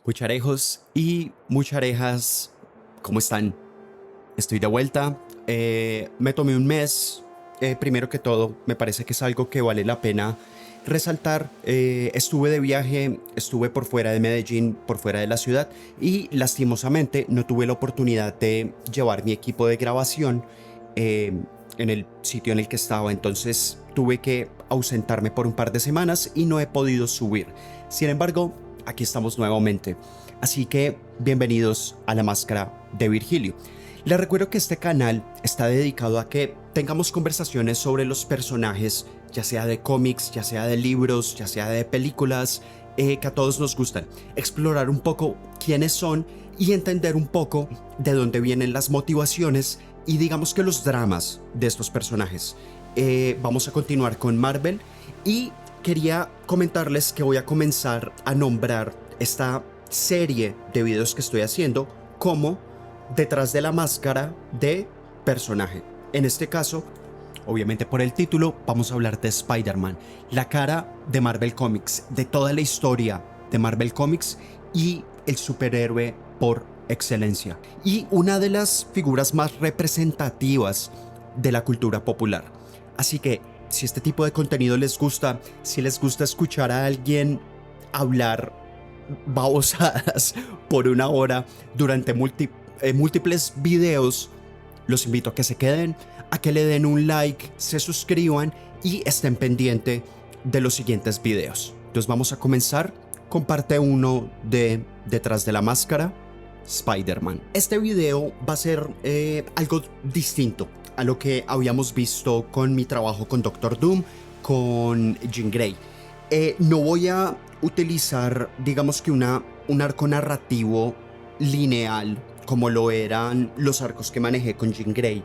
Mucharejos y mucharejas, ¿cómo están? Estoy de vuelta. Me tomé un mes. Primero que todo, me parece que es algo que vale la pena resaltar. Estuve de viaje, estuve por fuera de Medellín, por fuera de la ciudad, y lastimosamente no tuve la oportunidad de llevar mi equipo de grabación eh, en el sitio en el que estaba. Entonces tuve que ausentarme por un par de semanas y no he podido subir. Sin embargo, aquí estamos nuevamente. Así que bienvenidos a La Máscara de Virgilio. Les recuerdo que este canal está dedicado a que tengamos conversaciones sobre los personajes, ya sea de cómics, ya sea de libros, ya sea de películas, que a todos nos gustan. Explorar un poco quiénes son y entender un poco de dónde vienen las motivaciones y digamos que los dramas de estos personajes. Vamos a continuar con Marvel y quería comentarles que voy a comenzar a nombrar esta serie de videos que estoy haciendo como detrás de la máscara de personaje. En este caso, obviamente por el título, vamos a hablar de Spider-Man, la cara de Marvel Comics, de toda la historia de Marvel Comics y el superhéroe por excelencia. Y una de las figuras más representativas de la cultura popular. Así que, si este tipo de contenido les gusta, si les gusta escuchar a alguien hablar babosadas por una hora durante múltiples videos, los invito a que se queden, a que le den un like, se suscriban y estén pendientes de los siguientes videos. Entonces vamos a comenzar con parte 1 de Detrás de la Máscara, Spider-Man. Este video va a ser algo distinto a lo que habíamos visto con mi trabajo con Doctor Doom, con Jean Grey. No voy a utilizar, digamos que un arco narrativo lineal como lo eran los arcos que manejé con Jean Grey.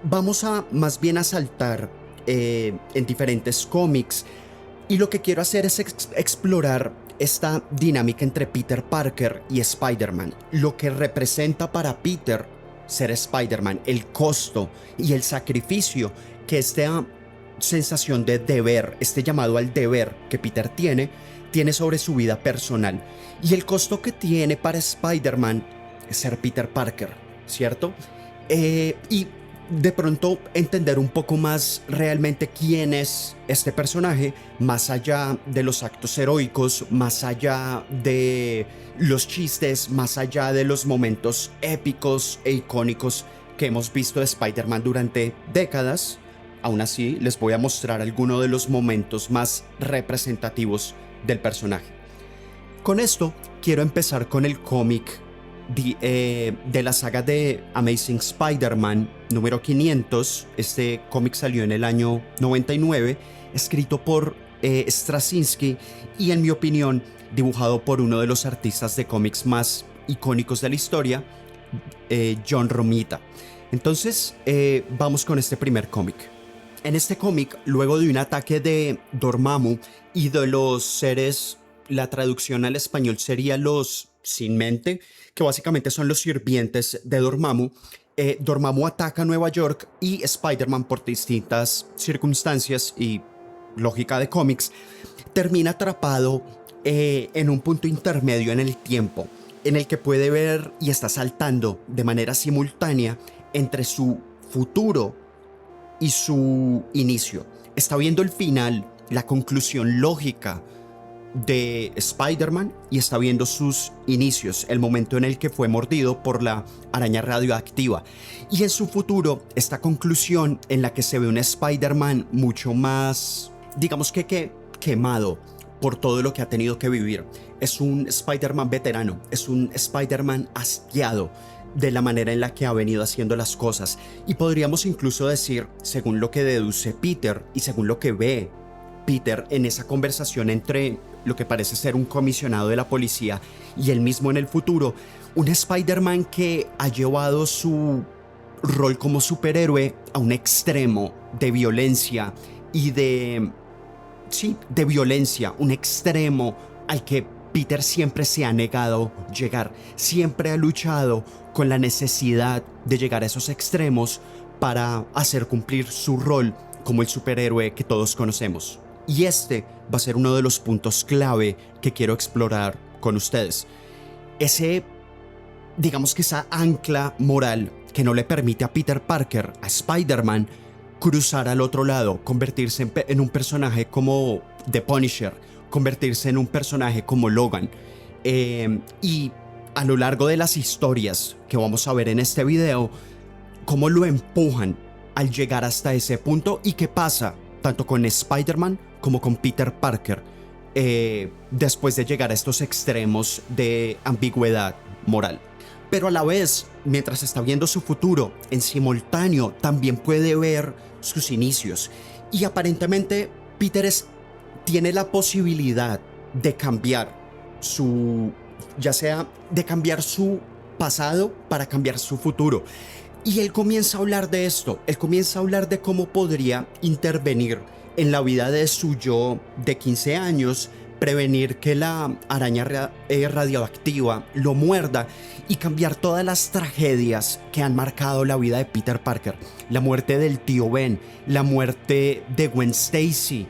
Vamos a más bien a saltar en diferentes cómics y lo que quiero hacer es explorar esta dinámica entre Peter Parker y Spider-Man, lo que representa para Peter ser Spider-Man, el costo y el sacrificio que esta sensación de deber, este llamado al deber que Peter tiene sobre su vida personal y el costo que tiene para Spider-Man ser Peter Parker, ¿cierto? Y de pronto entender un poco más realmente quién es este personaje, más allá de los actos heroicos, más allá de los chistes, más allá de los momentos épicos e icónicos que hemos visto de Spider-Man durante décadas. Aún así, les voy a mostrar algunos de los momentos más representativos del personaje. Con esto, quiero empezar con el cómic de la saga de Amazing Spider-Man número 500. Este cómic salió en el año 99, escrito por Straczynski y, en mi opinión, dibujado por uno de los artistas de cómics más icónicos de la historia, John Romita. Entonces, vamos con este primer cómic. En este cómic, luego de un ataque de Dormammu y de los seres, la traducción al español sería los sin mente, que básicamente son los sirvientes de Dormammu. Dormammu ataca a Nueva York y Spider-Man, por distintas circunstancias y lógica de cómics, termina atrapado en un punto intermedio en el tiempo, en el que puede ver y está saltando de manera simultánea entre su futuro y su inicio. Está viendo el final, la conclusión lógica de Spider-Man y está viendo sus inicios, el momento en el que fue mordido por la araña radioactiva. Y en su futuro, esta conclusión en la que se ve un Spider-Man mucho más, digamos que quemado por todo lo que ha tenido que vivir. Es un Spider-Man veterano, es un Spider-Man hastiado de la manera en la que ha venido haciendo las cosas. Y podríamos incluso decir, según lo que deduce Peter y según lo que ve Peter en esa conversación entre lo que parece ser un comisionado de la policía y él mismo en el futuro, un Spider-Man que ha llevado su rol como superhéroe a un extremo de violencia y de violencia, un extremo al que Peter siempre se ha negado llegar, siempre ha luchado con la necesidad de llegar a esos extremos para hacer cumplir su rol como el superhéroe que todos conocemos. Y este va a ser uno de los puntos clave que quiero explorar con ustedes. ese, digamos que esa ancla moral que no le permite a Peter Parker, a Spider-Man, cruzar al otro lado, convertirse en un personaje como The Punisher, convertirse en un personaje como Logan. Y a lo largo de las historias que vamos a ver en este video, cómo lo empujan al llegar hasta ese punto y qué pasa tanto con Spider-Man como con Peter Parker después de llegar a estos extremos de ambigüedad moral. Pero a la vez, mientras está viendo su futuro, en simultáneo también puede ver sus inicios. Y aparentemente Peter tiene la posibilidad de cambiar ya sea de cambiar su pasado para cambiar su futuro. Y él comienza a hablar de esto, él comienza a hablar de cómo podría intervenir en la vida de su yo de 15 años, prevenir que la araña radioactiva lo muerda y cambiar todas las tragedias que han marcado la vida de Peter Parker. La muerte del tío Ben, la muerte de Gwen Stacy,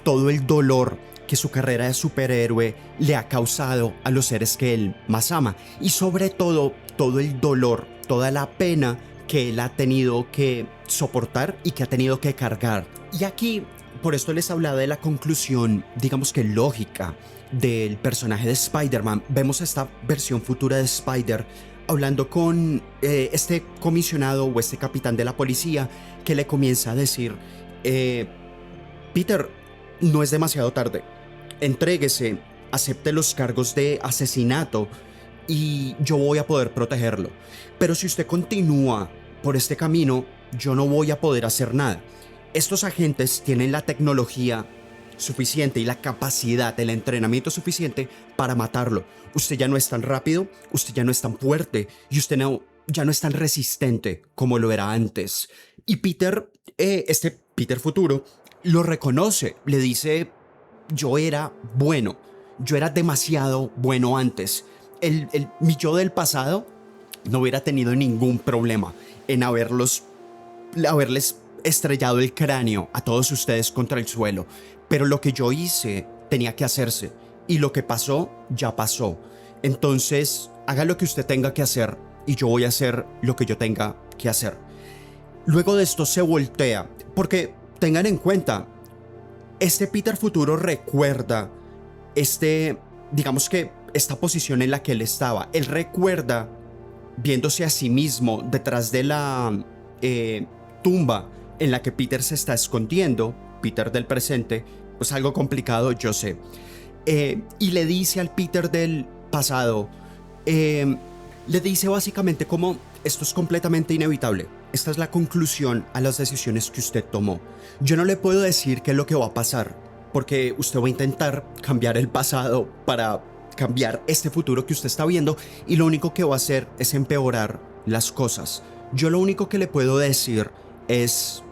todo el dolor que su carrera de superhéroe le ha causado a los seres que él más ama. Y sobre todo, todo el dolor, toda la pena que él ha tenido que soportar y que ha tenido que cargar. Y aquí, por esto les hablaba de la conclusión, digamos que lógica, del personaje de Spider-Man. Vemos esta versión futura de Spider hablando con este comisionado o este capitán de la policía que le comienza a decir, Peter, no es demasiado tarde. Entréguese, acepte los cargos de asesinato y yo voy a poder protegerlo. Pero si usted continúa por este camino, yo no voy a poder hacer nada. Estos agentes tienen la tecnología suficiente y la capacidad, el entrenamiento suficiente para matarlo. Usted ya no es tan rápido, usted ya no es tan fuerte y usted ya no es tan resistente como lo era antes. Y Peter, este Peter futuro, lo reconoce, le dice, yo era bueno, yo era demasiado bueno antes. Mi yo del pasado no hubiera tenido ningún problema en haberles estrellado el cráneo a todos ustedes contra el suelo. Pero lo que yo hice tenía que hacerse y lo que pasó, ya pasó. Entonces, haga lo que usted tenga que hacer y yo voy a hacer lo que yo tenga que hacer. Luego de esto se voltea, porque tengan en cuenta, este Peter futuro recuerda digamos que esta posición en la que él estaba. Él recuerda viéndose a sí mismo detrás de la tumba en la que Peter se está escondiendo, Peter del presente, pues algo complicado, yo sé. Y le dice al Peter del pasado, le dice básicamente como esto es completamente inevitable. Esta es la conclusión a las decisiones que usted tomó. Yo no le puedo decir qué es lo que va a pasar, porque usted va a intentar cambiar el pasado para cambiar este futuro que usted está viendo y lo único que va a hacer es empeorar las cosas. Yo lo único que le puedo decir es,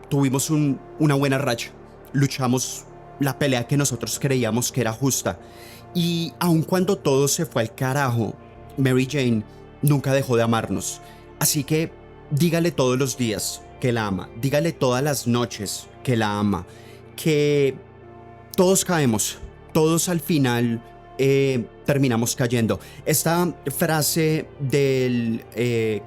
tuvimos una buena racha, luchamos la pelea que nosotros creíamos que era justa y aun cuando todo se fue al carajo, Mary Jane nunca dejó de amarnos. Así que dígale todos los días que la ama, dígale todas las noches que la ama, que todos caemos, todos al final terminamos cayendo. Esta frase del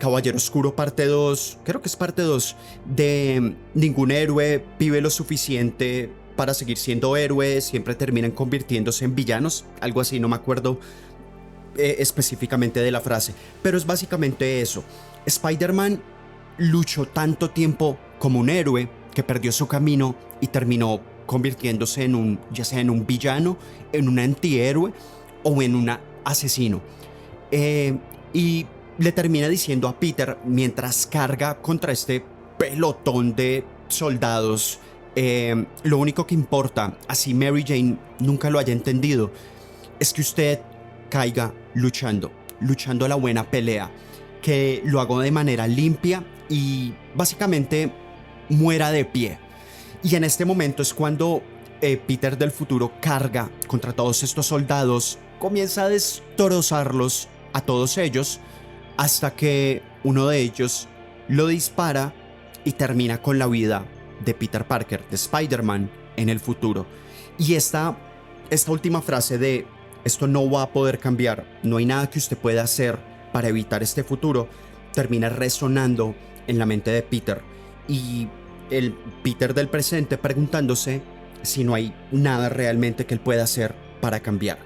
Caballero Oscuro parte 2, creo que es parte 2, de ningún héroe vive lo suficiente para seguir siendo héroe, siempre terminan convirtiéndose en villanos, algo así, no me acuerdo específicamente de la frase, pero es básicamente eso. Spider-Man luchó tanto tiempo como un héroe que perdió su camino y terminó convirtiéndose ya sea en un villano, en un antihéroe o en un asesino. Y le termina diciendo a Peter mientras carga contra este pelotón de soldados, lo único que importa, así Mary Jane nunca lo haya entendido, es que usted caiga luchando la buena pelea, que lo haga de manera limpia y básicamente muera de pie. Y en este momento es cuando Peter del futuro carga contra todos estos soldados, comienza a destrozarlos a todos ellos hasta que uno de ellos lo dispara y termina con la vida de Peter Parker, de Spider-Man en el futuro. Y esta última frase de esto no va a poder cambiar, no hay nada que usted pueda hacer para evitar este futuro, termina resonando en la mente de Peter. Y el Peter del presente preguntándose si no hay nada realmente que él pueda hacer para cambiar.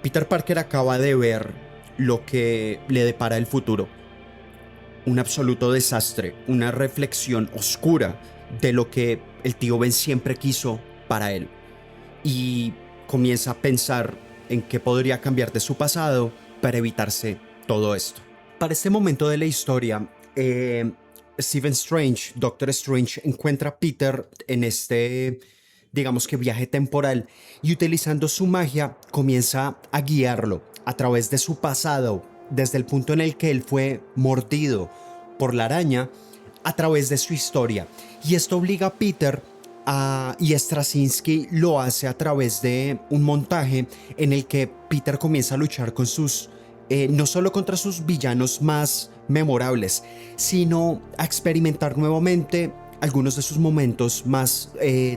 Peter Parker acaba de ver lo que le depara el futuro. Un absoluto desastre, una reflexión oscura de lo que el tío Ben siempre quiso para él. Y comienza a pensar en qué podría cambiar de su pasado para evitarse todo esto. Para este momento de la historia, Stephen Strange, Doctor Strange, encuentra a Peter en este, digamos que viaje temporal, y utilizando su magia comienza a guiarlo a través de su pasado, desde el punto en el que él fue mordido por la araña, a través de su historia. Y esto obliga a Peter y Straczynski lo hace a través de un montaje en el que Peter comienza a luchar con sus no solo contra sus villanos más memorables, sino a experimentar nuevamente algunos de sus momentos más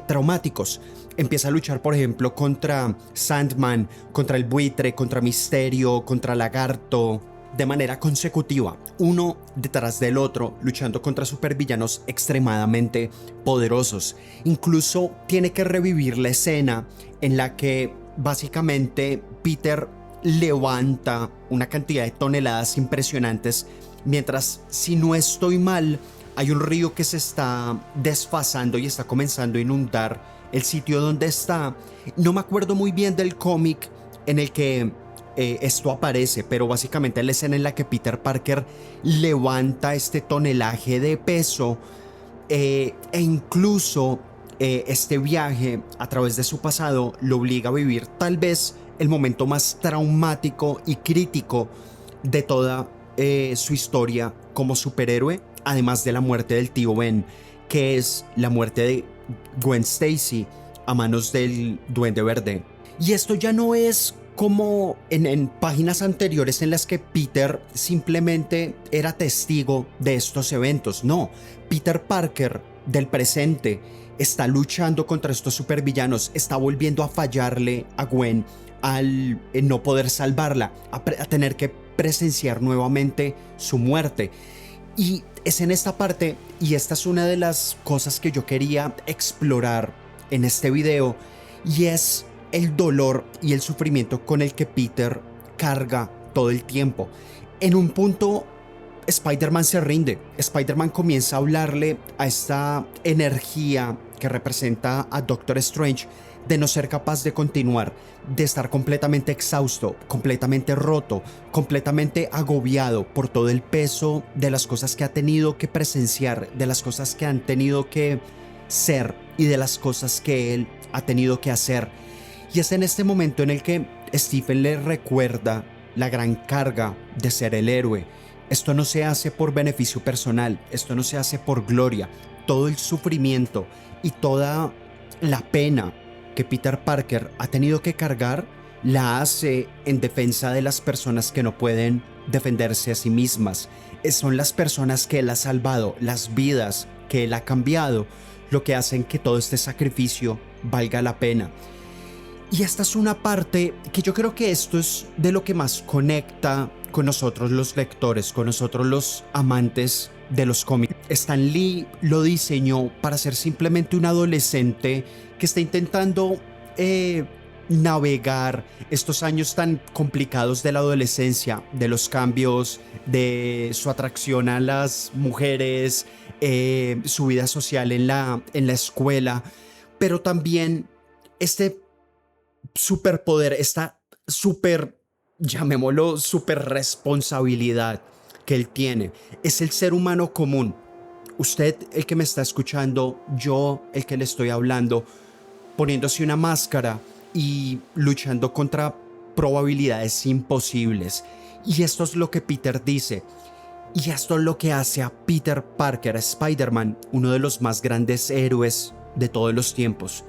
traumáticos. Empieza a luchar, por ejemplo, contra Sandman, contra el Buitre, contra Misterio, contra Lagarto, de manera consecutiva, uno detrás del otro, luchando contra supervillanos extremadamente poderosos. Incluso tiene que revivir la escena en la que básicamente Peter levanta una cantidad de toneladas impresionantes, mientras, si no estoy mal, hay un río que se está desfasando y está comenzando a inundar el sitio donde está. No me acuerdo muy bien del cómic en el que esto aparece, pero básicamente la escena en la que Peter Parker levanta este tonelaje de peso, e incluso este viaje a través de su pasado lo obliga a vivir tal vez el momento más traumático y crítico de toda su historia como superhéroe, además de la muerte del tío Ben, que es la muerte de Gwen Stacy a manos del Duende Verde. Y esto ya no es como en páginas anteriores en las que Peter simplemente era testigo de estos eventos. No, Peter Parker del presente está luchando contra estos supervillanos, está volviendo a fallarle a Gwen al no poder salvarla, a tener que presenciar nuevamente su muerte. Y es en esta parte, y esta es una de las cosas que yo quería explorar en este video, y es el dolor y el sufrimiento con el que Peter carga todo el tiempo. En un punto, Spider-Man se rinde. Spider-Man comienza a hablarle a esta energía que representa a Doctor Strange de no ser capaz de continuar, de estar completamente exhausto, completamente roto, completamente agobiado por todo el peso de las cosas que ha tenido que presenciar, de las cosas que han tenido que ser y de las cosas que él ha tenido que hacer. Y es en este momento en el que Stephen le recuerda la gran carga de ser el héroe. Esto no se hace por beneficio personal, esto no se hace por gloria. Todo el sufrimiento y toda la pena que Peter Parker ha tenido que cargar la hace en defensa de las personas que no pueden defenderse a sí mismas. Son las personas que él ha salvado, las vidas que él ha cambiado, lo que hacen que todo este sacrificio valga la pena. Y esta es una parte que yo creo que esto es de lo que más conecta con nosotros los lectores, con nosotros los amantes de los cómics. Stan Lee lo diseñó para ser simplemente un adolescente que está intentando navegar estos años tan complicados de la adolescencia, de los cambios, de su atracción a las mujeres, su vida social en la escuela, pero también este superpoder, esta llamémoslo super responsabilidad que él tiene. Es el ser humano común. Usted, el que me está escuchando, yo, el que le estoy hablando, poniéndose una máscara y luchando contra probabilidades imposibles. Y esto es lo que Peter dice. Y esto es lo que hace a Peter Parker, a Spider-Man, uno de los más grandes héroes de todos los tiempos.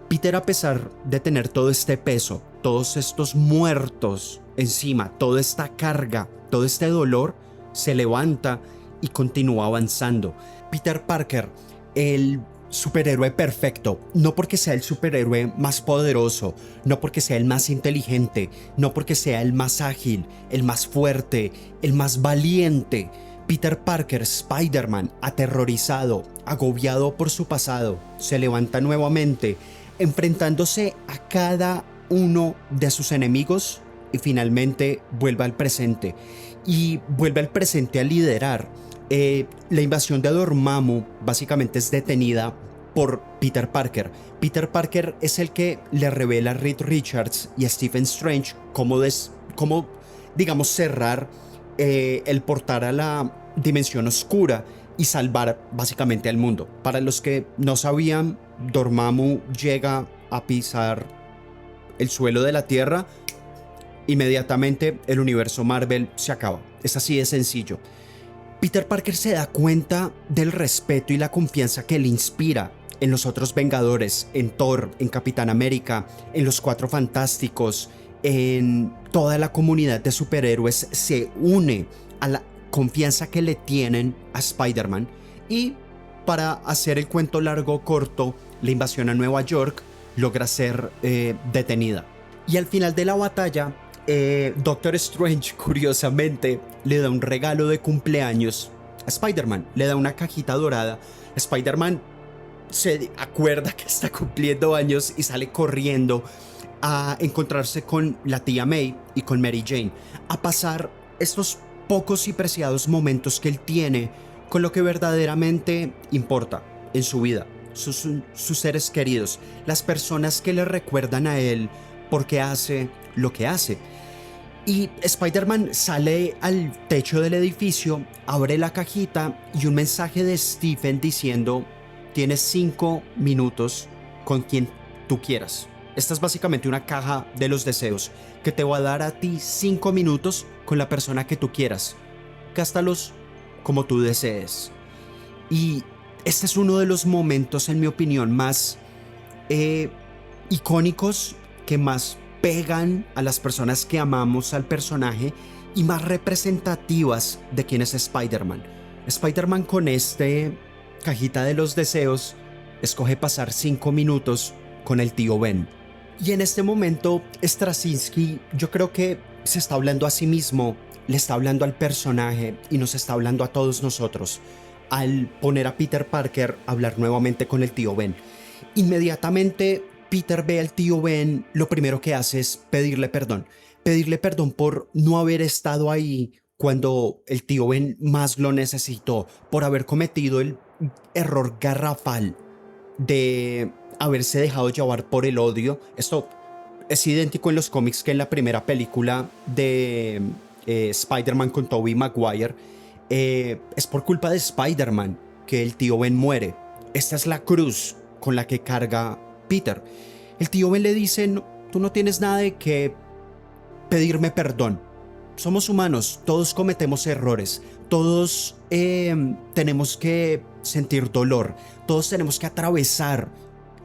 Peter, a pesar de tener todo este peso, todos estos muertos encima, toda esta carga, todo este dolor, se levanta y continúa avanzando. Peter Parker, él superhéroe perfecto, no porque sea el superhéroe más poderoso, no porque sea el más inteligente, no porque sea el más ágil, el más fuerte, el más valiente. Peter Parker, Spider-Man, aterrorizado, agobiado por su pasado, se levanta nuevamente, enfrentándose a cada uno de sus enemigos y finalmente vuelve al presente. Y vuelve al presente a liderar. La invasión de Dormammu básicamente es detenida por Peter Parker. Peter Parker es el que le revela a Reed Richards y a Stephen Strange cómo digamos, cerrar el portal a la dimensión oscura y salvar básicamente al mundo. Para los que no sabían, Dormammu llega a pisar el suelo de la Tierra, inmediatamente el universo Marvel se acaba. Es así de sencillo. Peter Parker se da cuenta del respeto y la confianza que le inspira en los otros Vengadores, en Thor, en Capitán América, en los Cuatro Fantásticos, en toda la comunidad de superhéroes. Se une a la confianza que le tienen a Spider-Man y, para hacer el cuento largo corto, la invasión a Nueva York logra ser detenida. Y al final de la batalla, Doctor Strange, curiosamente, le da un regalo de cumpleaños a Spider-Man. Le da una cajita dorada. Spider-Man se acuerda que está cumpliendo años y sale corriendo a encontrarse con la tía May y con Mary Jane, a pasar estos pocos y preciados momentos que él tiene con lo que verdaderamente importa en su vida, sus seres queridos, las personas que le recuerdan a él porque hace lo que hace. Y Spider-Man sale al techo del edificio, abre la cajita y un mensaje de Stephen diciendo: tienes 5 minutos con quien tú quieras. Esta es básicamente una caja de los deseos que te va a dar a ti 5 minutos con la persona que tú quieras. Gástalos como tú desees. Y este es uno de los momentos, en mi opinión, más icónicos, que más pegan a las personas que amamos al personaje y más representativas de quién es Spider-Man. Spider-Man, con este cajita de los deseos, escoge pasar 5 minutos con el tío Ben. Y en este momento Straczynski, yo creo que se está hablando a sí mismo, le está hablando al personaje y nos está hablando a todos nosotros al poner a Peter Parker a hablar nuevamente con el tío Ben. Inmediatamente Peter ve al tío Ben, lo primero que hace es pedirle perdón por no haber estado ahí cuando el tío Ben más lo necesitó, por haber cometido el error garrafal de haberse dejado llevar por el odio. Esto es idéntico en los cómics que en la primera película de Spider-Man con Tobey Maguire. Es por culpa de Spider-Man que el tío Ben muere. Esta es la cruz con la que carga Peter. El tío Ben le dice: no, tú no tienes nada de que pedirme perdón. Somos humanos, todos cometemos errores, todos tenemos que sentir dolor, todos tenemos que atravesar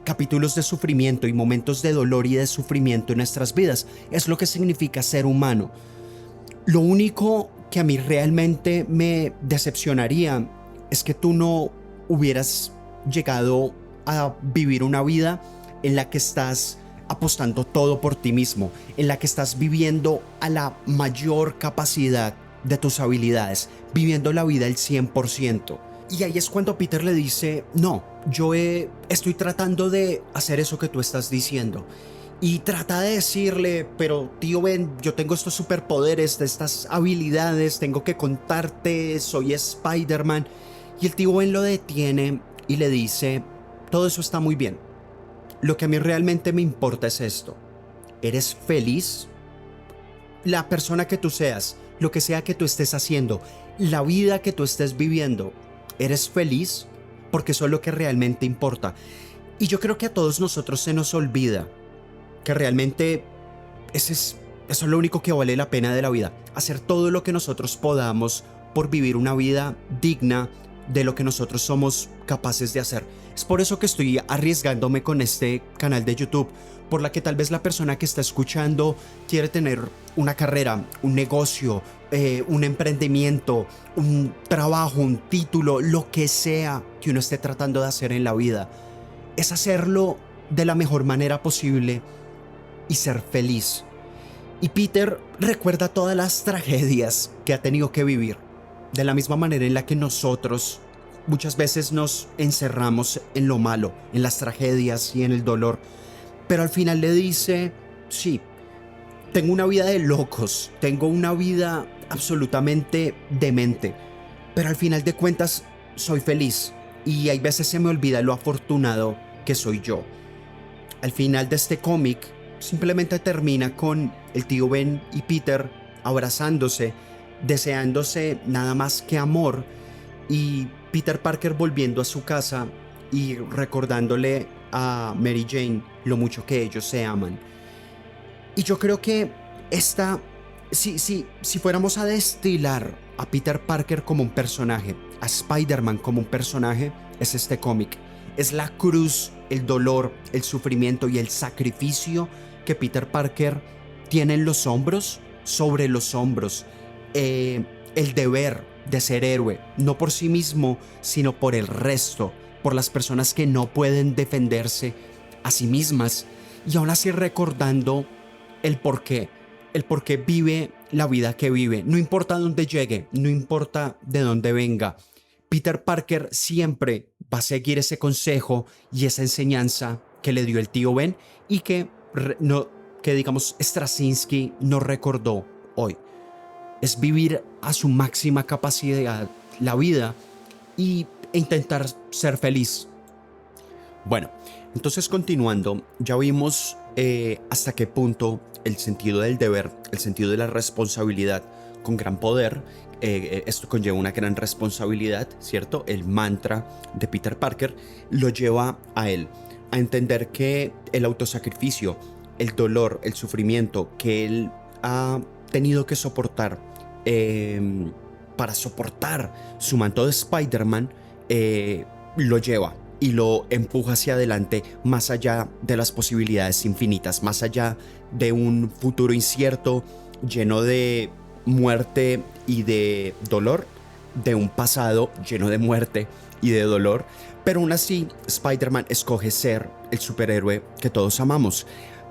capítulos de sufrimiento y momentos de dolor y de sufrimiento en nuestras vidas. Es lo que significa ser humano. Lo único que a mí realmente me decepcionaría es que tú no hubieras llegado a vivir una vida en la que estás apostando todo por ti mismo, en la que estás viviendo a la mayor capacidad de tus habilidades, viviendo la vida al 100%. Y ahí es cuando Peter le dice: no, yo estoy tratando de hacer eso que tú estás diciendo. Y trata de decirle: pero tío Ben, yo tengo estos superpoderes, estas habilidades, tengo que contarte, soy Spider-Man. Y el tío Ben lo detiene y le dice: todo eso está muy bien. Lo que a mí realmente me importa es esto. ¿Eres feliz? La persona que tú seas, lo que sea que tú estés haciendo, la vida que tú estés viviendo, ¿eres feliz? Porque eso es lo que realmente importa. Y yo creo que a todos nosotros se nos olvida que realmente eso es lo único que vale la pena de la vida. Hacer todo lo que nosotros podamos por vivir una vida digna de lo que nosotros somos capaces de hacer. Es por eso que estoy arriesgándome con este canal de YouTube, por la que tal vez la persona que está escuchando quiere tener una carrera, un negocio, un emprendimiento, un trabajo, un título, lo que sea que uno esté tratando de hacer en la vida, es hacerlo de la mejor manera posible y ser feliz. Y Peter recuerda todas las tragedias que ha tenido que vivir, de la misma manera en la que nosotros muchas veces nos encerramos en lo malo, en las tragedias y en el dolor. Pero al final le dice, sí, tengo una vida de locos, tengo una vida absolutamente demente, pero al final de cuentas soy feliz y hay veces se me olvida lo afortunado que soy yo. Al final de este cómic simplemente termina con el tío Ben y Peter abrazándose, deseándose nada más que amor, y Peter Parker volviendo a su casa y recordándole a Mary Jane lo mucho que ellos se aman. Y yo creo que si fuéramos a destilar a Peter Parker como un personaje, a Spider-Man como un personaje, es este cómic. Es la cruz, el dolor, el sufrimiento y el sacrificio que Peter Parker tiene en los hombros, sobre los hombros. El deber de ser héroe, no por sí mismo, sino por el resto, por las personas que no pueden defenderse a sí mismas, y aún así recordando el por qué vive la vida que vive, no importa dónde llegue, no importa de dónde venga. Peter Parker siempre va a seguir ese consejo y esa enseñanza que le dio el tío Ben y que digamos Straczynski nos recordó hoy. Es vivir a su máxima capacidad la vida e intentar ser feliz. Bueno, entonces continuando, ya vimos hasta qué punto el sentido del deber, el sentido de la responsabilidad con gran poder, esto conlleva una gran responsabilidad, ¿cierto? El mantra de Peter Parker lo lleva a él a entender que el autosacrificio, el dolor, el sufrimiento que él ha tenido que soportar para soportar su manto de Spider-Man, lo lleva y lo empuja hacia adelante, más allá de las posibilidades infinitas, más allá de un futuro incierto, lleno de muerte y de dolor, de un pasado lleno de muerte y de dolor, pero aún así Spider-Man escoge ser el superhéroe que todos amamos.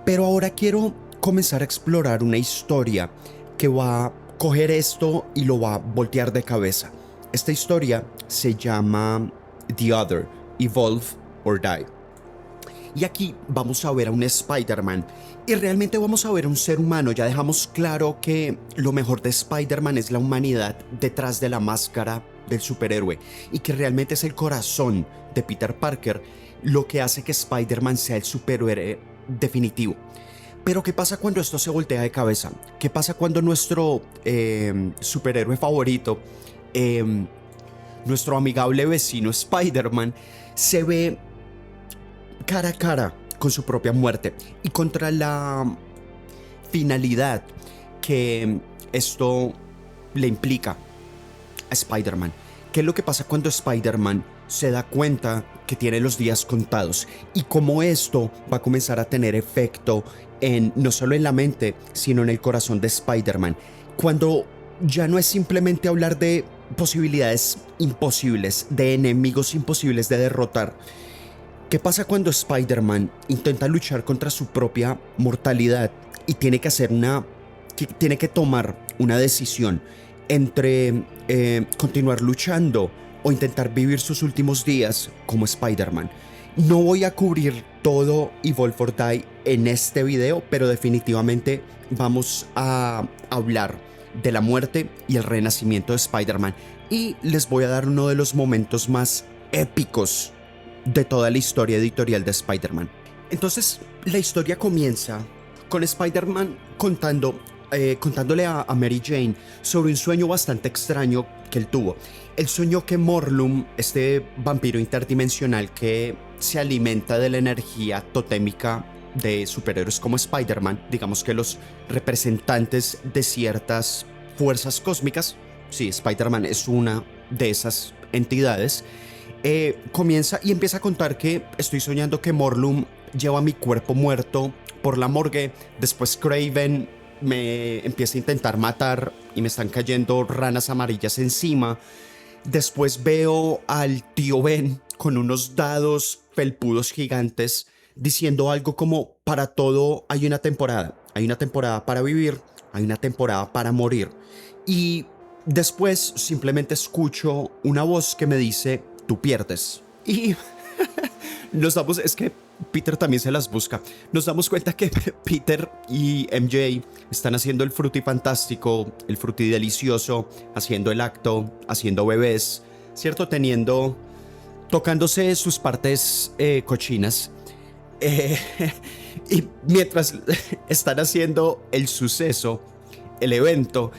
Pero ahora quiero comenzar a explorar una historia que va a coger esto y lo va a voltear de cabeza. Esta historia se llama The Other, Evolve or Die. Y aquí vamos a ver a un Spider-Man y realmente vamos a ver a un ser humano. Ya dejamos claro que lo mejor de Spider-Man es la humanidad detrás de la máscara del superhéroe y que realmente es el corazón de Peter Parker lo que hace que Spider-Man sea el superhéroe definitivo. Pero ¿qué pasa cuando esto se voltea de cabeza? ¿Qué pasa cuando nuestro superhéroe favorito, nuestro amigable vecino Spider-Man, se ve cara a cara con su propia muerte y contra la finalidad que esto le implica a Spider-Man? ¿Qué es lo que pasa cuando Spider-Man se da cuenta que tiene los días contados y cómo esto va a comenzar a tener efecto no solo en la mente, sino en el corazón de Spider-Man? Cuando ya no es simplemente hablar de posibilidades imposibles, de enemigos imposibles de derrotar. ¿Qué pasa cuando Spider-Man intenta luchar contra su propia mortalidad y tiene que tomar una decisión entre continuar luchando o intentar vivir sus últimos días como Spider-Man? No voy a cubrir todo Evolve or Die en este video, pero definitivamente vamos a hablar de la muerte y el renacimiento de Spider-Man, y les voy a dar uno de los momentos más épicos de toda la historia editorial de Spider-Man. Entonces, la historia comienza con Spider-Man contándole a Mary Jane sobre un sueño bastante extraño que él tuvo. Él soñó que Morlun, este vampiro interdimensional que se alimenta de la energía totémica de superhéroes como Spider-Man, digamos que los representantes de ciertas fuerzas cósmicas, sí, Spider-Man es una de esas entidades, comienza y empieza a contar que estoy soñando que Morlun lleva mi cuerpo muerto por la morgue, después Kraven me empieza a intentar matar y me están cayendo ranas amarillas encima. Después veo al tío Ben con unos dados felpudos gigantes diciendo algo como: para todo hay una temporada para vivir, hay una temporada para morir. Y después simplemente escucho una voz que me dice: tú pierdes. Y es que Peter también se las busca. Nos damos cuenta que Peter y MJ están haciendo el frutifantástico, el frutidelicioso, haciendo el acto, haciendo bebés, ¿cierto? Tocándose sus partes cochinas. Eh, y mientras están haciendo el suceso, el evento,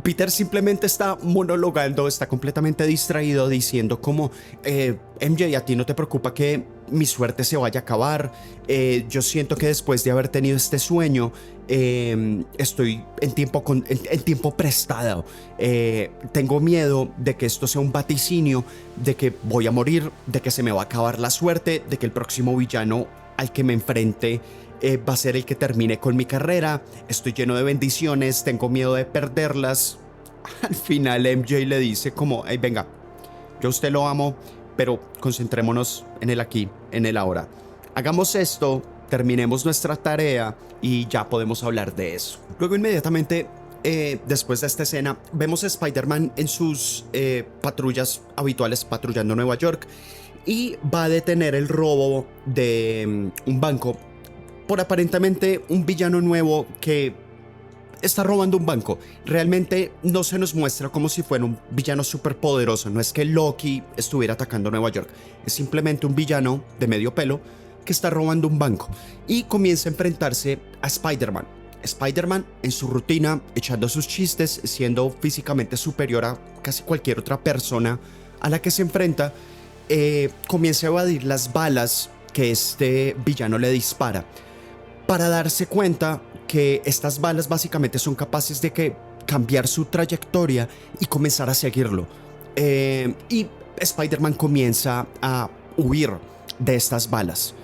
Peter simplemente está monologando, está completamente distraído, diciendo como: MJ, a ti no te preocupa que mi suerte se vaya a acabar. Yo siento que después de haber tenido este sueño, estoy en tiempo prestado. Tengo miedo de que esto sea un vaticinio, de que voy a morir, de que se me va a acabar la suerte, de que el próximo villano al que me enfrente va a ser el que termine con mi carrera. Estoy lleno de bendiciones, tengo miedo de perderlas. Al final MJ le dice como: hey, venga, yo a usted lo amo, pero concentrémonos en el aquí, en el ahora. Hagamos esto, terminemos nuestra tarea y ya podemos hablar de eso. Luego inmediatamente, después de esta escena, vemos a Spider-Man en sus patrullas habituales, patrullando Nueva York, y va a detener el robo de un banco por aparentemente un villano nuevo que está robando un banco. Realmente no se nos muestra como si fuera un villano súper poderoso. No es que Loki estuviera atacando Nueva York. Es simplemente un villano de medio pelo que está robando un banco y comienza a enfrentarse a Spider-Man. Spider-Man, en su rutina, echando sus chistes, siendo físicamente superior a casi cualquier otra persona a la que se enfrenta, comienza a evadir las balas que este villano le dispara, para darse cuenta que estas balas básicamente son capaces de cambiar su trayectoria y comenzar a seguirlo. Y Spider-Man comienza a huir de estas balas,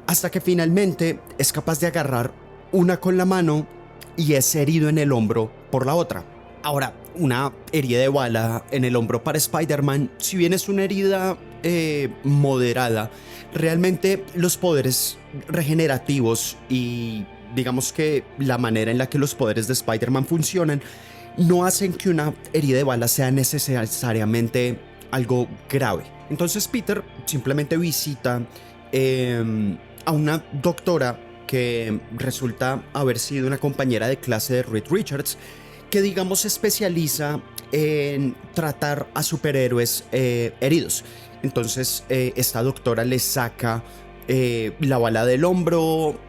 hasta que finalmente es capaz de agarrar una con la mano y es herido en el hombro por la otra. Ahora, una herida de bala en el hombro para Spider-Man, si bien es una herida moderada, realmente los poderes regenerativos y digamos que la manera en la que los poderes de Spider-Man funcionan no hacen que una herida de bala sea necesariamente algo grave. Entonces Peter simplemente visita a una doctora que resulta haber sido una compañera de clase de Reed Richards, que digamos se especializa en tratar a superhéroes heridos. Entonces esta doctora le saca la bala del hombro,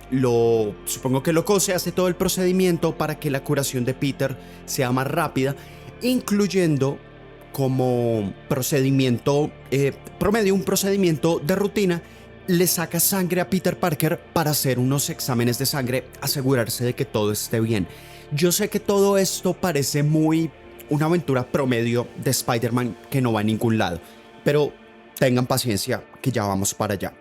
supongo que lo cose, hace todo el procedimiento para que la curación de Peter sea más rápida, incluyendo como procedimiento promedio, un procedimiento de rutina. Le saca sangre a Peter Parker para hacer unos exámenes de sangre, asegurarse de que todo esté bien. Yo sé que todo esto parece muy una aventura promedio de Spider-Man que no va a ningún lado, pero tengan paciencia que ya vamos para allá.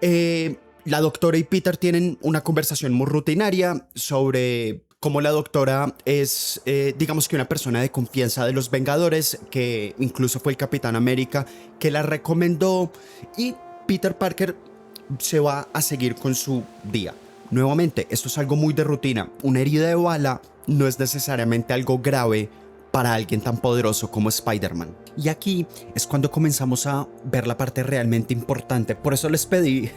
La doctora y Peter tienen una conversación muy rutinaria sobre cómo la doctora es, digamos que una persona de confianza de los Vengadores, que incluso fue el Capitán América que la recomendó, y Peter Parker se va a seguir con su día. Nuevamente, esto es algo muy de rutina. Una herida de bala no es necesariamente algo grave para alguien tan poderoso como Spider-Man. Y aquí es cuando comenzamos a ver la parte realmente importante. Por eso les pedí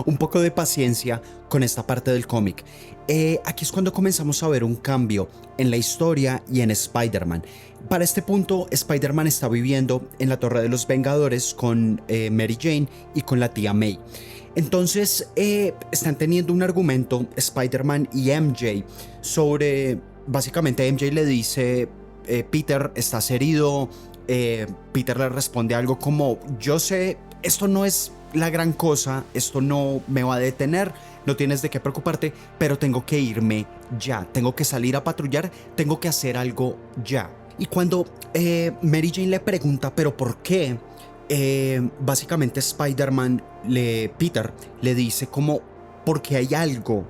un poco de paciencia con esta parte del cómic. Aquí es cuando comenzamos a ver un cambio en la historia y en Spider-Man. Para este punto, Spider-Man está viviendo en la Torre de los Vengadores con Mary Jane y con la tía May. Entonces están teniendo un argumento Spider-Man y MJ sobre, básicamente MJ le dice: Peter, estás herido. Peter le responde algo como: yo sé, esto no es la gran cosa, esto no me va a detener, no tienes de qué preocuparte, pero tengo que irme ya, tengo que salir a patrullar, tengo que hacer algo ya. Y cuando Mary Jane le pregunta pero por qué, básicamente Peter le dice como: porque hay algo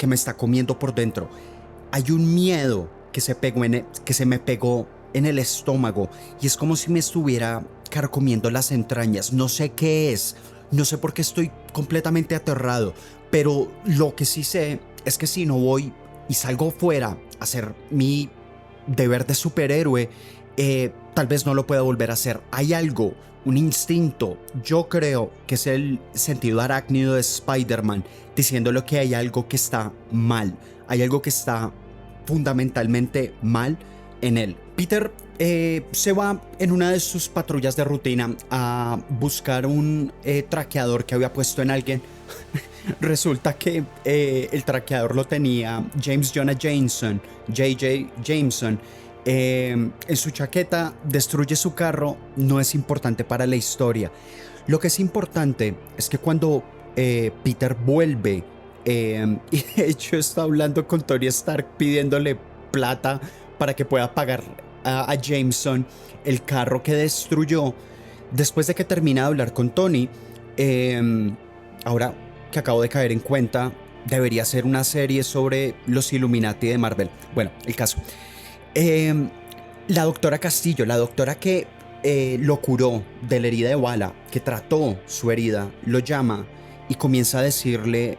que me está comiendo por dentro. Hay un miedo que se me pegó en el estómago y es como si me estuviera carcomiendo las entrañas. No sé qué es, no sé por qué estoy completamente aterrado, pero lo que sí sé es que si no voy y salgo fuera a hacer mi deber de superhéroe, tal vez no lo pueda volver a hacer. Hay algo, un instinto, yo creo que es el sentido arácnido de Spider-Man, diciéndole que hay algo que está mal, hay algo que está fundamentalmente mal en él. Peter se va en una de sus patrullas de rutina a buscar un traqueador que había puesto en alguien. Resulta que el traqueador lo tenía James Jonah Jameson, JJ Jameson, en su chaqueta. Destruye su carro, no es importante para la historia. Lo que es importante es que cuando Peter vuelve, y de hecho está hablando con Tony Stark pidiéndole plata para que pueda pagar a Jameson el carro que destruyó. Después de que termina de hablar con Tony, ahora que acabo de caer en cuenta, debería ser una serie sobre los Illuminati de Marvel. Bueno, el caso. La doctora Castillo, la doctora que lo curó de la herida de bala, que trató su herida, lo llama y comienza a decirle,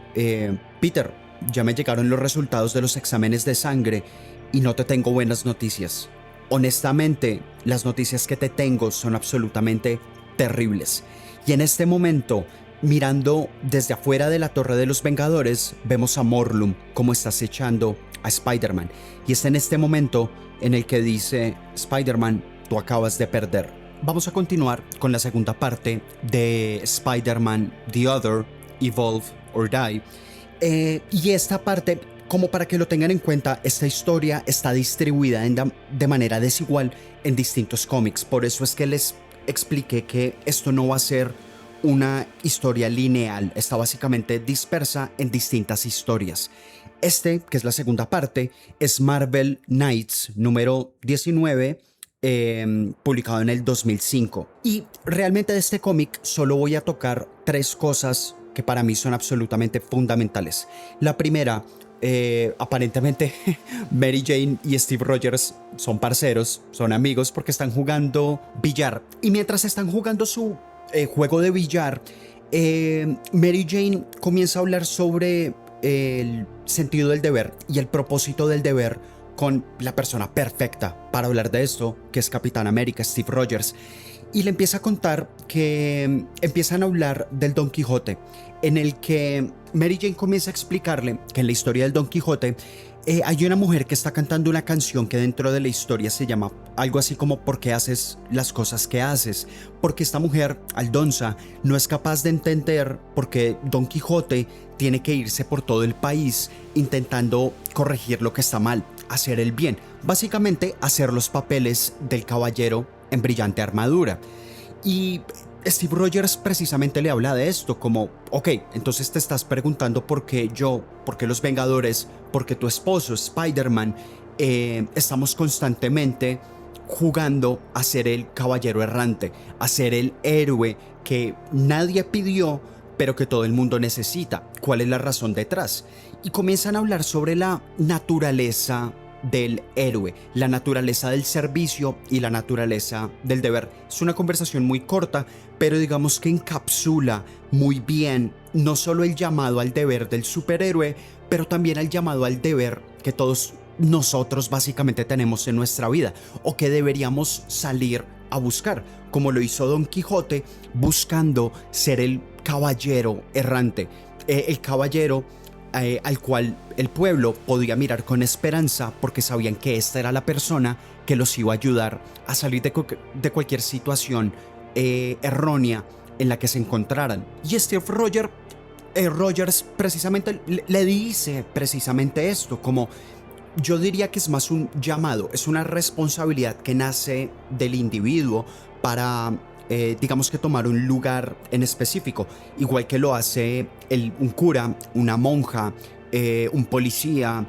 Peter, ya me llegaron los resultados de los exámenes de sangre y no te tengo buenas noticias. Honestamente, las noticias que te tengo son absolutamente terribles. Y en este momento, mirando desde afuera de la Torre de los Vengadores, vemos a Morlun como está acechando a Spider-Man. Y es en este momento en el que dice, Spider-Man, tú acabas de perder. Vamos a continuar con la segunda parte de Spider-Man The Other, Evolve or Die. Y esta parte, como para que lo tengan en cuenta, esta historia está distribuida de manera desigual en distintos cómics. Por eso es que les expliqué que esto no va a ser una historia lineal, está básicamente dispersa en distintas historias. Que es la segunda parte, es Marvel Knights número 19, publicado en el 2005. Y realmente de este cómic solo voy a tocar tres cosas que para mí son absolutamente fundamentales. La primera, aparentemente Mary Jane y Steve Rogers son parceros, son amigos porque están jugando billar. Y mientras están jugando su juego de billar, Mary Jane comienza a hablar sobre el sentido del deber y el propósito del deber con la persona perfecta para hablar de esto, que es Capitán América, Steve Rogers. Y le empieza a contar que empiezan a hablar del Don Quijote, en el que Mary Jane comienza a explicarle que en la historia del Don Quijote hay una mujer que está cantando una canción que dentro de la historia se llama algo así como ¿por qué haces las cosas que haces? Porque esta mujer, Aldonza, no es capaz de entender por qué Don Quijote tiene que irse por todo el país intentando corregir lo que está mal, hacer el bien, básicamente hacer los papeles del caballero en brillante armadura. Y Steve Rogers precisamente le habla de esto como, ok, entonces te estás preguntando por qué yo, por qué los Vengadores, por qué tu esposo Spider-Man estamos constantemente jugando a ser el caballero errante, a ser el héroe que nadie pidió pero que todo el mundo necesita. ¿Cuál es la razón detrás? Y comienzan a hablar sobre la naturaleza del héroe, la naturaleza del servicio y la naturaleza del deber. Es una conversación muy corta, pero digamos que encapsula muy bien no solo el llamado al deber del superhéroe, pero también el llamado al deber que todos nosotros básicamente tenemos en nuestra vida o que deberíamos salir a buscar, como lo hizo Don Quijote buscando ser el caballero errante, el caballero al cual el pueblo podía mirar con esperanza porque sabían que esta era la persona que los iba a ayudar a salir de cualquier situación errónea en la que se encontraran. Y Steve Rogers precisamente le dice precisamente esto, como yo diría que es más un llamado, es una responsabilidad que nace del individuo para digamos que tomar un lugar en específico, igual que lo hace un cura, una monja, un policía,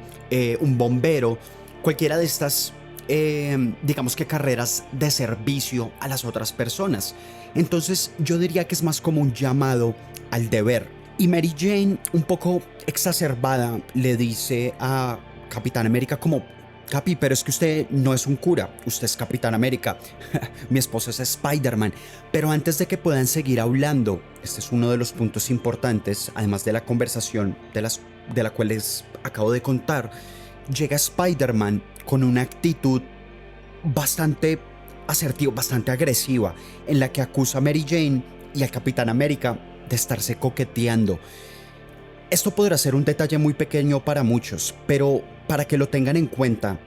un bombero, cualquiera de estas digamos que carreras de servicio a las otras personas. Entonces yo diría que es más como un llamado al deber. Y Mary Jane, un poco exacerbada, le dice a Capitán América como, Capi, pero es que usted no es un cura, usted es Capitán América, mi esposo es Spider-Man. Pero antes de que puedan seguir hablando, este es uno de los puntos importantes, además de la conversación de la cual les acabo de contar, llega Spider-Man con una actitud bastante asertiva, bastante agresiva, en la que acusa a Mary Jane y al Capitán América de estarse coqueteando. Esto podrá ser un detalle muy pequeño para muchos, pero para que lo tengan en cuenta,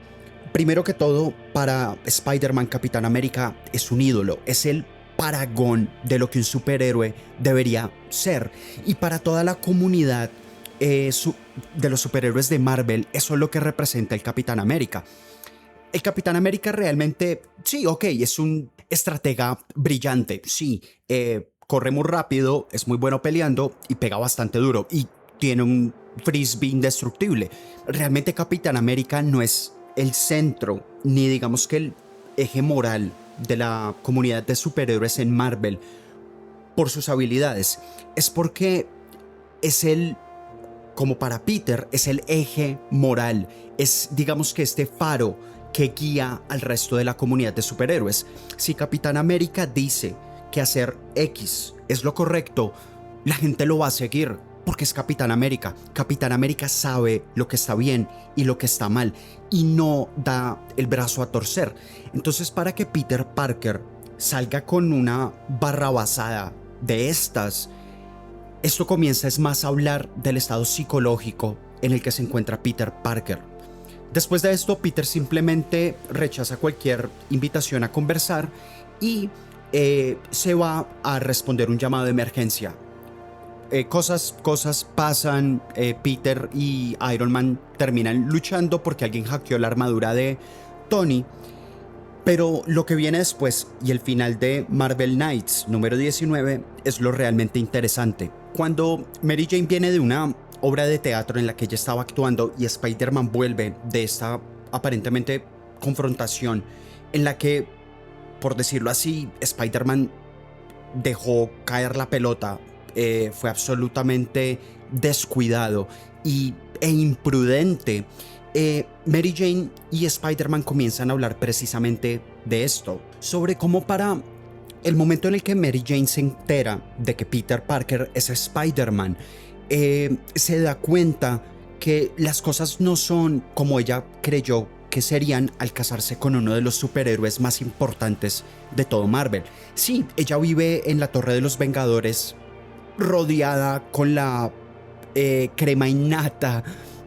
primero que todo, para Spider-Man, Capitán América es un ídolo, es el paragón de lo que un superhéroe debería ser. Y para toda la comunidad de los superhéroes de Marvel, eso es lo que representa el Capitán América. El Capitán América realmente, sí, ok, es un estratega brillante, sí, corre muy rápido, es muy bueno peleando y pega bastante duro y tiene un frisbee indestructible. Realmente Capitán América no es el centro, ni digamos que el eje moral de la comunidad de superhéroes en Marvel por sus habilidades. Es porque es el, como para Peter, es el eje moral, es digamos que este faro que guía al resto de la comunidad de superhéroes. Si Capitán América dice que hacer X es lo correcto, la gente lo va a seguir porque es Capitán América. Capitán América sabe lo que está bien y lo que está mal y no da el brazo a torcer. Entonces, para que Peter Parker salga con una barrabasada de estas, esto comienza es más a hablar del estado psicológico en el que se encuentra Peter Parker. Después de esto, Peter simplemente rechaza cualquier invitación a conversar y se va a responder un llamado de emergencia. Cosas pasan, Peter y Iron Man terminan luchando porque alguien hackeó la armadura de Tony. Pero lo que viene después y el final de Marvel Knights número 19 es lo realmente interesante. Cuando Mary Jane viene de una obra de teatro en la que ella estaba actuando y Spider-Man vuelve de esta aparentemente confrontación en la que, por decirlo así, Spider-Man dejó caer la pelota, fue absolutamente descuidado e imprudente. Mary Jane y Spider-Man comienzan a hablar precisamente de esto, sobre cómo para el momento en el que Mary Jane se entera de que Peter Parker es Spider-Man, se da cuenta que las cosas no son como ella creyó que serían al casarse con uno de los superhéroes más importantes de todo Marvel. Sí, ella vive en la Torre de los Vengadores, rodeada con la crema innata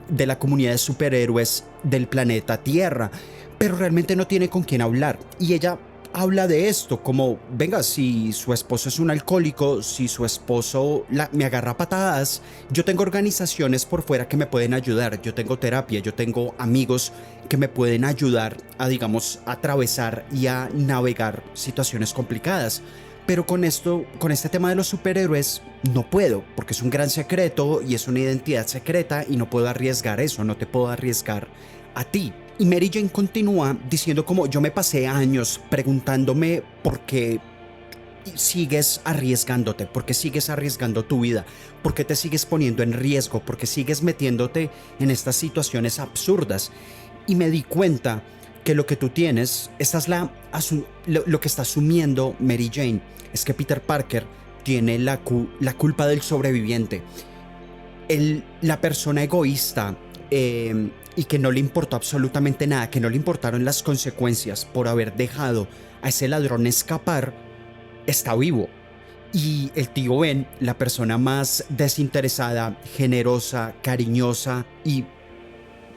de la comunidad de superhéroes del planeta Tierra, pero realmente no tiene con quién hablar. Y ella habla de esto como, venga, si su esposo es un alcohólico, si su esposo me agarra a patadas, yo tengo organizaciones por fuera que me pueden ayudar, yo tengo terapia, yo tengo amigos que me pueden ayudar a, digamos, atravesar y a navegar situaciones complicadas. Pero con este tema de los superhéroes no puedo, porque es un gran secreto y es una identidad secreta y no puedo arriesgar eso, no te puedo arriesgar a ti. Y Mary Jane continúa diciendo como yo me pasé años preguntándome por qué sigues arriesgándote, por qué sigues arriesgando tu vida, por qué te sigues poniendo en riesgo, por qué sigues metiéndote en estas situaciones absurdas. Y me di cuenta que lo que tú tienes, esta es lo que está asumiendo Mary Jane, es que Peter Parker tiene la culpa del sobreviviente. La persona egoísta y que no le importó absolutamente nada, que no le importaron las consecuencias por haber dejado a ese ladrón escapar, está vivo. Y el tío Ben, la persona más desinteresada, generosa, cariñosa y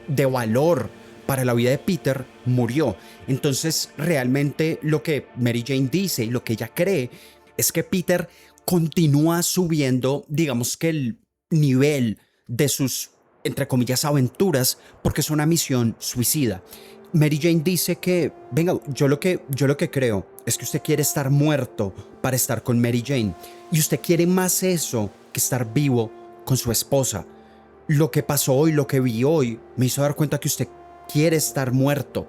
de valor para la vida de Peter, murió. Entonces realmente lo que Mary Jane dice y lo que ella cree es que Peter continúa subiendo, digamos que el nivel de sus, entre comillas, aventuras, porque es una misión suicida. Mary Jane dice que, venga, yo lo que creo es que usted quiere estar muerto para estar con Mary Jane, y usted quiere más eso que estar vivo con su esposa. Lo que pasó hoy, lo que vi hoy, me hizo dar cuenta que usted quiere estar muerto.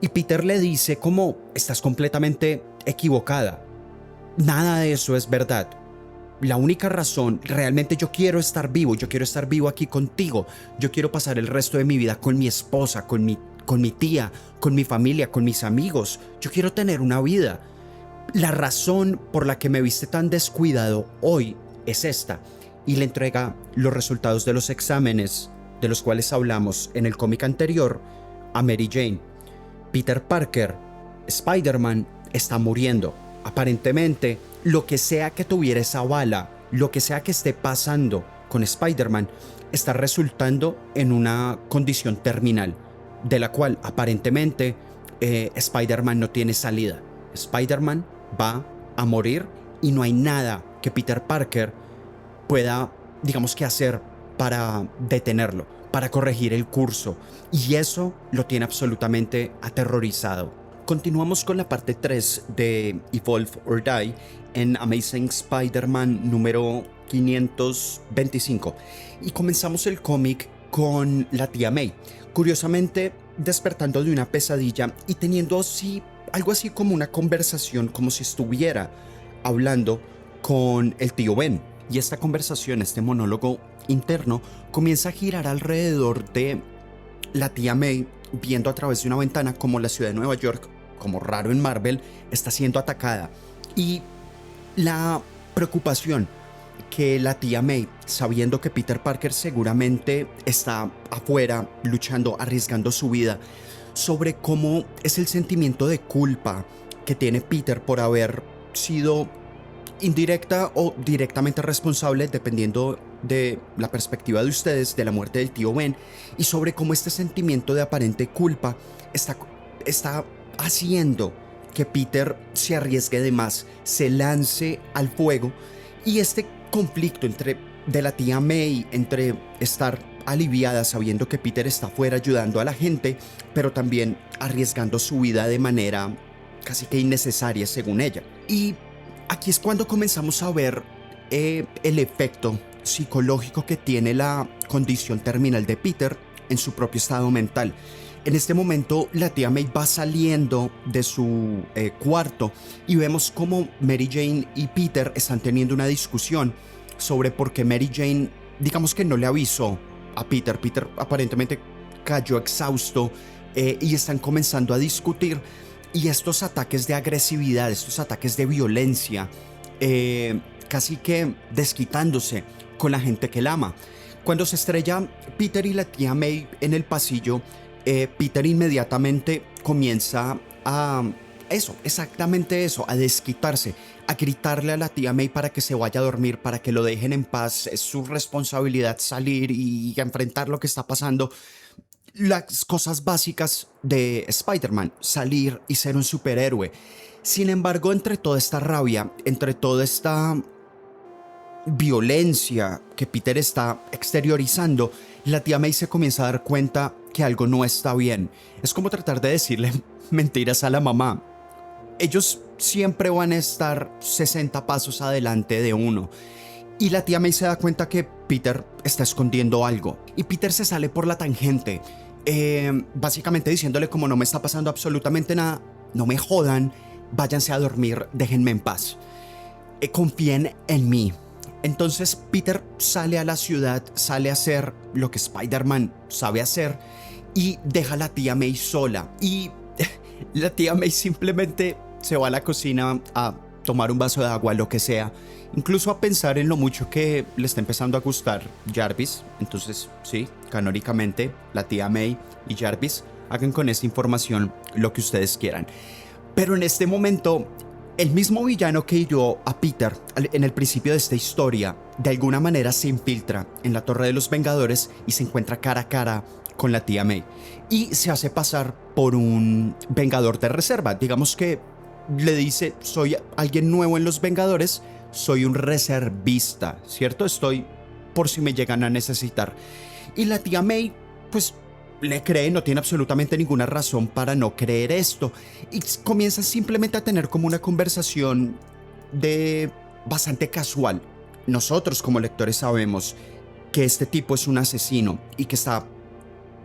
Y Peter le dice como, estás completamente equivocada. Nada de eso es verdad. la única razón, realmente yo quiero estar vivo aquí contigo, yo quiero pasar el resto de mi vida con mi esposa, con mi tía, con mi familia, con mis amigos, yo quiero tener una vida. La razón por la que me viste tan descuidado hoy es esta, y le entrega los resultados de los exámenes de los cuales hablamos en el cómic anterior a Mary Jane. Peter Parker, Spider-Man, está muriendo. Aparentemente, lo que sea que tuviera esa bala, lo que sea que esté pasando con Spider-Man, está resultando en una condición terminal, de la cual aparentemente Spider-Man no tiene salida. Spider-Man va a morir y no hay nada que Peter Parker pueda, digamos que hacer para detenerlo, para corregir el curso. Y eso lo tiene absolutamente aterrorizado. Continuamos con la parte 3 de Evolve or Die en Amazing Spider-Man número 525. Y comenzamos el cómic con la tía May, curiosamente despertando de una pesadilla y teniendo algo así como una conversación, como si estuviera hablando con el tío Ben. Y esta conversación, este monólogo interno, comienza a girar alrededor de la tía May viendo a través de una ventana como la ciudad de Nueva York, como raro en Marvel, está siendo atacada. Y la preocupación que la tía May, sabiendo que Peter Parker seguramente está afuera luchando, arriesgando su vida, sobre cómo es el sentimiento de culpa que tiene Peter por haber sido indirecta o directamente responsable, dependiendo de la perspectiva de ustedes, de la muerte del tío Ben, y sobre cómo este sentimiento de aparente culpa está haciendo que Peter se arriesgue de más, se lance al fuego, y este conflicto de la tía May entre estar aliviada sabiendo que Peter está afuera ayudando a la gente, pero también arriesgando su vida de manera casi que innecesaria según ella. Y aquí es cuando comenzamos a ver el efecto psicológico que tiene la condición terminal de Peter en su propio estado mental. En este momento la tía May va saliendo de su cuarto y vemos como Mary Jane y Peter están teniendo una discusión sobre por qué Mary Jane, digamos que no le avisó a Peter. Peter aparentemente cayó exhausto y están comenzando a discutir. Y estos ataques de agresividad, estos ataques de violencia, casi que desquitándose con la gente que él ama. Cuando se estrella Peter y la tía May en el pasillo, Peter inmediatamente comienza a exactamente eso, a desquitarse, a gritarle a la tía May para que se vaya a dormir, para que lo dejen en paz. Es su responsabilidad salir y enfrentar lo que está pasando. Las cosas básicas de Spider-Man, salir y ser un superhéroe. Sin embargo, entre toda esta rabia, entre toda esta violencia que Peter está exteriorizando, la tía May se comienza a dar cuenta que algo no está bien. Es como tratar de decirle mentiras a la mamá. Ellos siempre van a estar 60 pasos adelante de uno. Y la tía May se da cuenta que Peter está escondiendo algo. Y Peter se sale por la tangente, básicamente diciéndole como no me está pasando absolutamente nada, no me jodan, váyanse a dormir, déjenme en paz. Confíen en mí. Entonces Peter sale a la ciudad, sale a hacer lo que Spider-Man sabe hacer y deja a la tía May sola. Y la tía May simplemente se va a la cocina a tomar un vaso de agua, lo que sea, incluso a pensar en lo mucho que le está empezando a gustar Jarvis. Entonces, sí, canónicamente, la tía May y Jarvis hagan con esta información lo que ustedes quieran. Pero en este momento, el mismo villano que hirió a Peter en el principio de esta historia, de alguna manera se infiltra en la Torre de los Vengadores y se encuentra cara a cara con la tía May. Y se hace pasar por un Vengador de reserva. Digamos que le dice, soy alguien nuevo en los Vengadores, soy un reservista, ¿cierto? Estoy por si me llegan a necesitar. Y la tía May, pues, le cree, no tiene absolutamente ninguna razón para no creer esto. Y comienza simplemente a tener como una conversación bastante casual. Nosotros como lectores sabemos que este tipo es un asesino y que está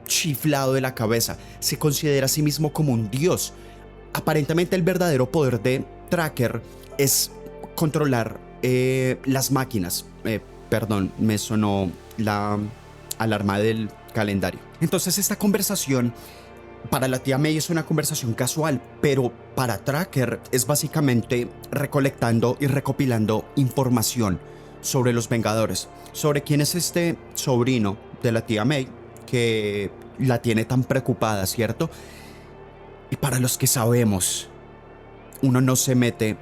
chiflado de la cabeza. Se considera a sí mismo como un dios. Aparentemente el verdadero poder de Tracker es controlar las máquinas. Perdón, me sonó la alarma del calendario. Entonces esta conversación para la tía May es una conversación casual, pero para Tracker es básicamente recolectando y recopilando información sobre los Vengadores, sobre quién es este sobrino de la tía May que la tiene tan preocupada, ¿cierto? Y para los que sabemos, uno no se mete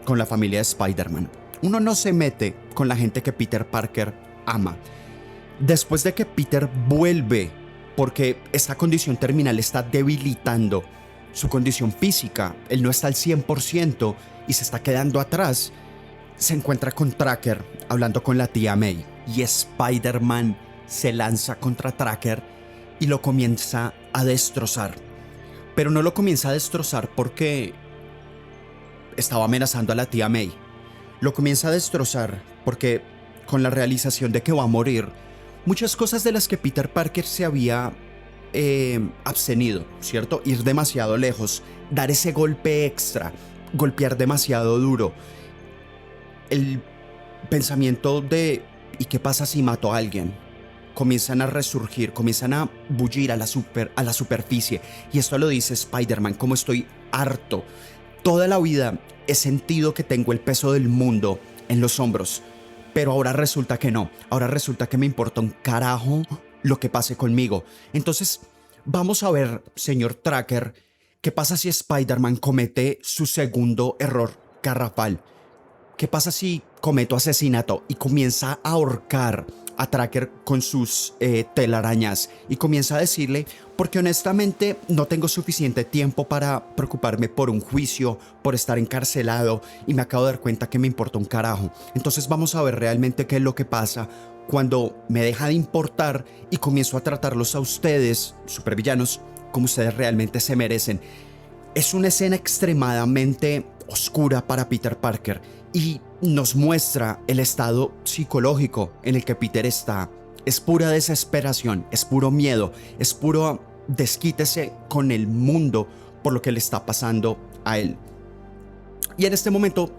con la familia de Spider-Man. Uno no se mete con la gente que Peter Parker ama. Después de que Peter vuelve, porque esta condición terminal está debilitando su condición física, él no está al 100% y se está quedando atrás, se encuentra con Tracker hablando con la tía May. Y Spider-Man se lanza contra Tracker y lo comienza a destrozar. Pero no lo comienza a destrozar porque estaba amenazando a la tía May. Lo comienza a destrozar porque con la realización de que va a morir, muchas cosas de las que Peter Parker se había abstenido, ¿cierto? Ir demasiado lejos, dar ese golpe extra, golpear demasiado duro. El pensamiento de ¿y qué pasa si mato a alguien? Comienzan a resurgir, comienzan a bullir a la superficie. Y esto lo dice Spider-Man, como estoy harto. Toda la vida he sentido que tengo el peso del mundo en los hombros, pero ahora resulta que no. Ahora resulta que me importa un carajo lo que pase conmigo. Entonces, vamos a ver, señor Tracker, qué pasa si Spider-Man comete su segundo error garrafal. ¿Qué pasa si cometo asesinato y comienza a ahorcar a Tracker con sus telarañas y comienza a decirle, porque honestamente no tengo suficiente tiempo para preocuparme por un juicio, por estar encarcelado y me acabo de dar cuenta que me importa un carajo? Entonces vamos a ver realmente qué es lo que pasa cuando me deja de importar y comienzo a tratarlos a ustedes, supervillanos, como ustedes realmente se merecen. Es una escena extremadamente oscura para Peter Parker y nos muestra el estado psicológico en el que Peter está. Es pura desesperación, es puro miedo, es puro desquítese con el mundo por lo que le está pasando a él. Y en este momento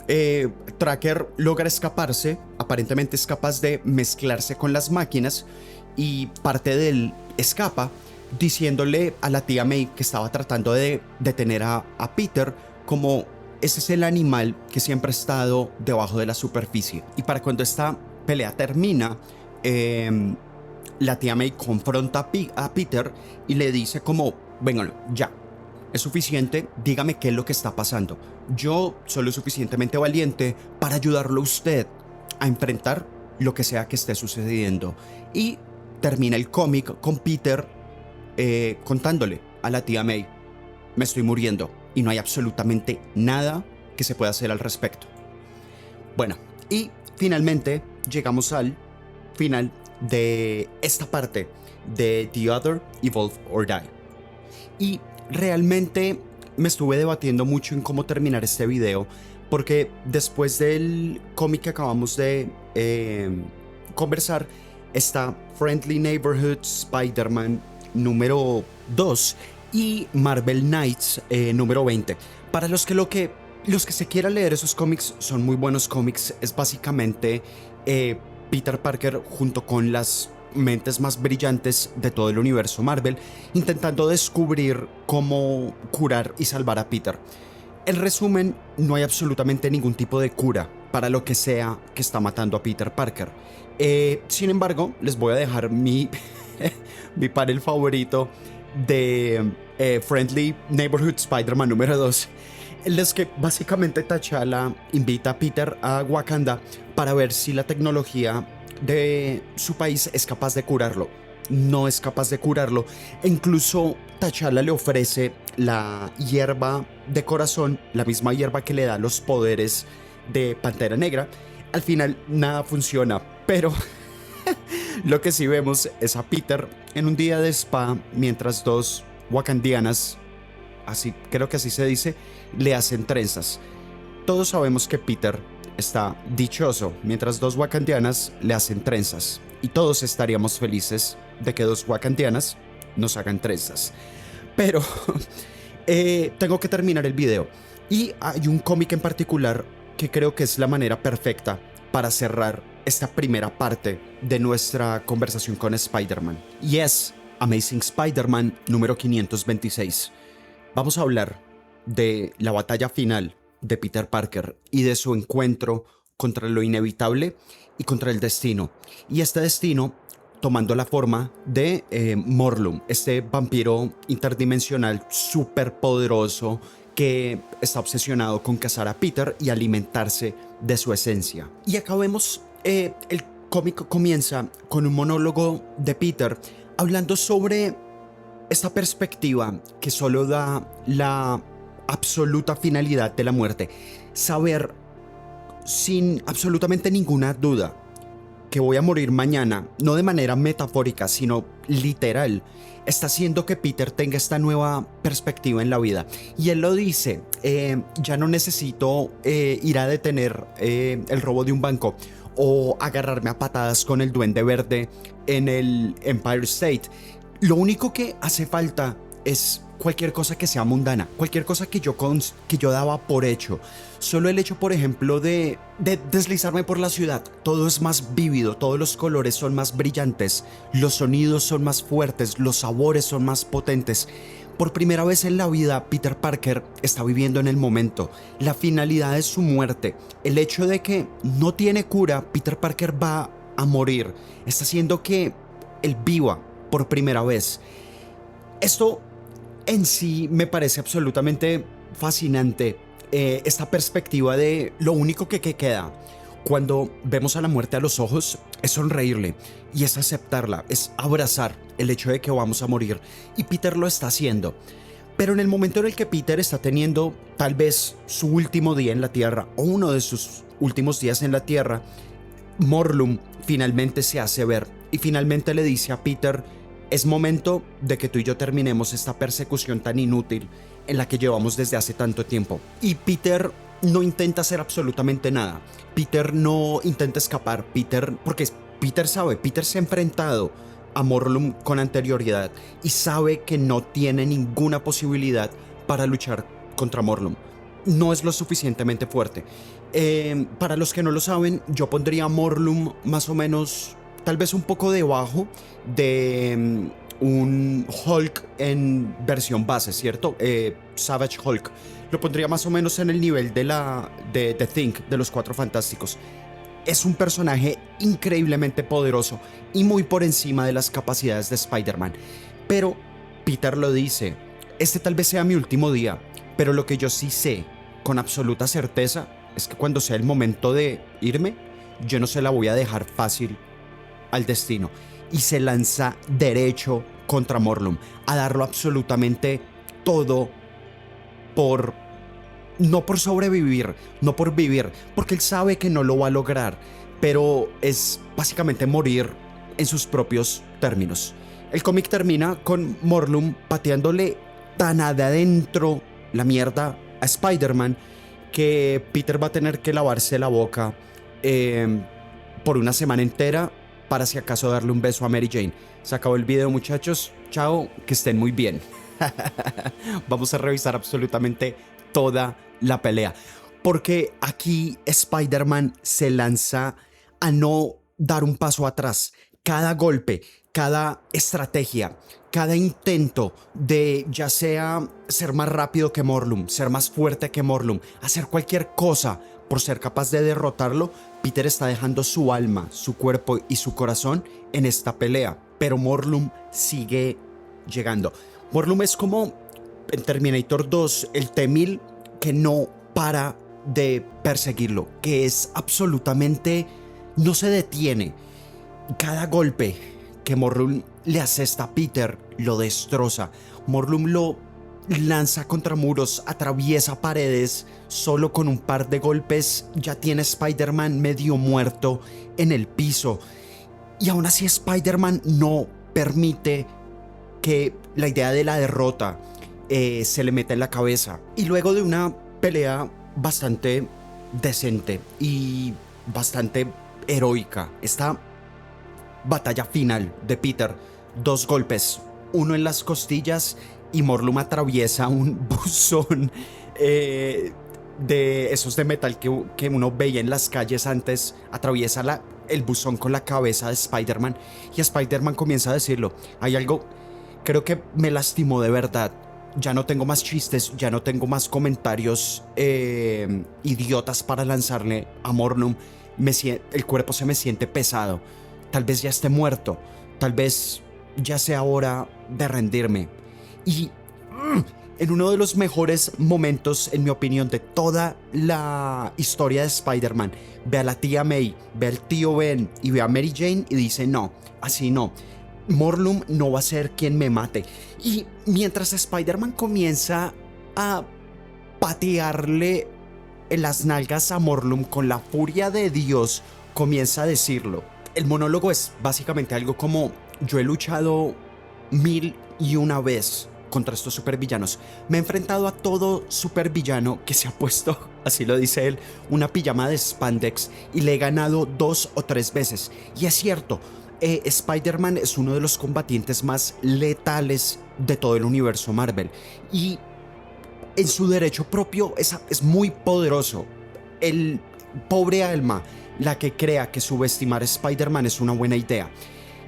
Tracker logra escaparse, aparentemente es capaz de mezclarse con las máquinas y parte de él escapa diciéndole a la tía May que estaba tratando de detener a Peter como ese es el animal que siempre ha estado debajo de la superficie. Y para cuando esta pelea termina, la tía May confronta a Peter y le dice como, venga, ya, es suficiente, dígame qué es lo que está pasando. Yo soy lo suficientemente valiente para ayudarlo a usted a enfrentar lo que sea que esté sucediendo. Y termina el cómic con Peter contándole a la tía May, me estoy muriendo y no hay absolutamente nada que se pueda hacer al respecto. Bueno, y finalmente llegamos al final de esta parte de The Other, Evolve or Die. Y realmente me estuve debatiendo mucho en cómo terminar este video, porque después del cómic que acabamos de conversar está Friendly Neighborhood Spider-Man número 2 y Marvel Knights número 20. Para los que se quieran leer esos cómics, son muy buenos cómics. Es básicamente Peter Parker junto con las mentes más brillantes de todo el universo Marvel intentando descubrir cómo curar y salvar a Peter. En resumen, no hay absolutamente ningún tipo de cura para lo que sea que está matando a Peter Parker. Sin embargo, les voy a dejar mi panel favorito de Friendly Neighborhood Spider-Man número 2, en los que básicamente T'Challa invita a Peter a Wakanda para ver si la tecnología de su país es capaz de curarlo. No es capaz de curarlo. E incluso T'Challa le ofrece la hierba de corazón, la misma hierba que le da los poderes de Pantera Negra. Al final nada funciona, pero lo que sí vemos es a Peter en un día de spa mientras dos wakandianas, así creo que así se dice, le hacen trenzas. Todos sabemos que Peter está dichoso mientras dos wakandianas le hacen trenzas y todos estaríamos felices de que dos wakandianas nos hagan trenzas. Pero tengo que terminar el video y hay un cómic en particular que creo que es la manera perfecta para cerrar esta primera parte de nuestra conversación con Spider-Man. Y es Amazing Spider-Man número 526. Vamos a hablar de la batalla final de Peter Parker y de su encuentro contra lo inevitable y contra el destino. Y este destino tomando la forma de Morlun, este vampiro interdimensional súper poderoso que está obsesionado con cazar a Peter y alimentarse de su esencia. Y acá vemos, el cómic comienza con un monólogo de Peter hablando sobre esta perspectiva que solo da la absoluta finalidad de la muerte. Saber sin absolutamente ninguna duda que voy a morir mañana, no de manera metafórica, sino literal, está haciendo que Peter tenga esta nueva perspectiva en la vida. Y él lo dice, ya no necesito ir a detener el robo de un banco o agarrarme a patadas con el Duende Verde en el Empire State. Lo único que hace falta es cualquier cosa que sea mundana, cualquier cosa que yo daba por hecho. Solo el hecho, por ejemplo, de deslizarme por la ciudad. Todo es más vívido, todos los colores son más brillantes, los sonidos son más fuertes, los sabores son más potentes. Por primera vez en la vida, Peter Parker está viviendo en el momento. La finalidad es su muerte. El hecho de que no tiene cura, Peter Parker va a morir, está haciendo que él viva por primera vez. Esto en sí me parece absolutamente fascinante, esta perspectiva de lo único que queda cuando vemos a la muerte a los ojos es sonreírle y es aceptarla, es abrazar el hecho de que vamos a morir, y Peter lo está haciendo. Pero en el momento en el que Peter está teniendo tal vez su último día en la Tierra o uno de sus últimos días en la Tierra, Morlun finalmente se hace ver y finalmente le dice a Peter: es momento de que tú y yo terminemos esta persecución tan inútil en la que llevamos desde hace tanto tiempo. Y Peter no intenta hacer absolutamente nada. Peter no intenta escapar. Porque Peter sabe, Peter se ha enfrentado a Morlun con anterioridad y sabe que no tiene ninguna posibilidad para luchar contra Morlun. No es lo suficientemente fuerte. Para los que no lo saben, yo pondría a Morlun más o menos, tal vez un poco debajo de un Hulk en versión base, ¿cierto? Savage Hulk. Lo pondría más o menos en el nivel de Think, de los Cuatro Fantásticos. Es un personaje increíblemente poderoso y muy por encima de las capacidades de Spider-Man. Pero Peter lo dice, este tal vez sea mi último día, pero lo que yo sí sé con absoluta certeza es que cuando sea el momento de irme, yo no se la voy a dejar fácil al destino. Y se lanza derecho contra Morlun a darlo absolutamente todo no por sobrevivir, no por vivir, porque él sabe que no lo va a lograr, pero es básicamente morir en sus propios términos. El cómic termina con Morlun pateándole tan adentro la mierda a Spider-Man que Peter va a tener que lavarse la boca por una semana entera para si acaso darle un beso a Mary Jane. Se acabó el video, muchachos. Chao, que estén muy bien. Vamos a revisar absolutamente toda la pelea, porque aquí Spider-Man se lanza a no dar un paso atrás. Cada golpe, cada estrategia, cada intento de ya sea ser más rápido que Morlun, ser más fuerte que Morlun, hacer cualquier cosa por ser capaz de derrotarlo, Peter está dejando su alma, su cuerpo y su corazón en esta pelea. Pero Morlun sigue llegando. Morlun es como en Terminator 2, el T-1000 que no para de perseguirlo, que es absolutamente, no se detiene. Cada golpe que Morlun le asesta a Peter lo destroza. Morlun lo lanza contra muros, atraviesa paredes. Solo con un par de golpes ya tiene Spider-Man medio muerto en el piso. Y aún así Spider-Man no permite que la idea de la derrota se le meta en la cabeza. Y luego de una pelea bastante decente y bastante heroica, esta batalla final de Peter, 2 golpes, uno en las costillas y Morlun atraviesa un buzón de esos de metal que uno veía en las calles antes, atraviesa el buzón con la cabeza de Spider-Man y Spider-Man comienza a decirlo. Hay algo, creo que me lastimó de verdad. Ya no tengo más chistes, ya no tengo más comentarios idiotas para lanzarle a Morlun. El cuerpo se me siente pesado. Tal vez ya esté muerto. Tal vez ya sea hora de rendirme. Y en uno de los mejores momentos, en mi opinión, de toda la historia de Spider-Man, ve a la tía May, ve al tío Ben y ve a Mary Jane y dice: no, así no. Morlun no va a ser quien me mate. Y mientras Spider-Man comienza a patearle en las nalgas a Morlun con la furia de Dios, comienza a decirlo. El monólogo es básicamente algo como: yo he luchado 1001 vez contra estos supervillanos. Me he enfrentado a todo supervillano que se ha puesto, así lo dice él, una pijama de spandex y le he ganado 2 o 3 veces. Y es cierto, Spider-Man es uno de los combatientes más letales de todo el universo Marvel. Y en su derecho propio es muy poderoso. El pobre alma, la que crea que subestimar a Spider-Man es una buena idea.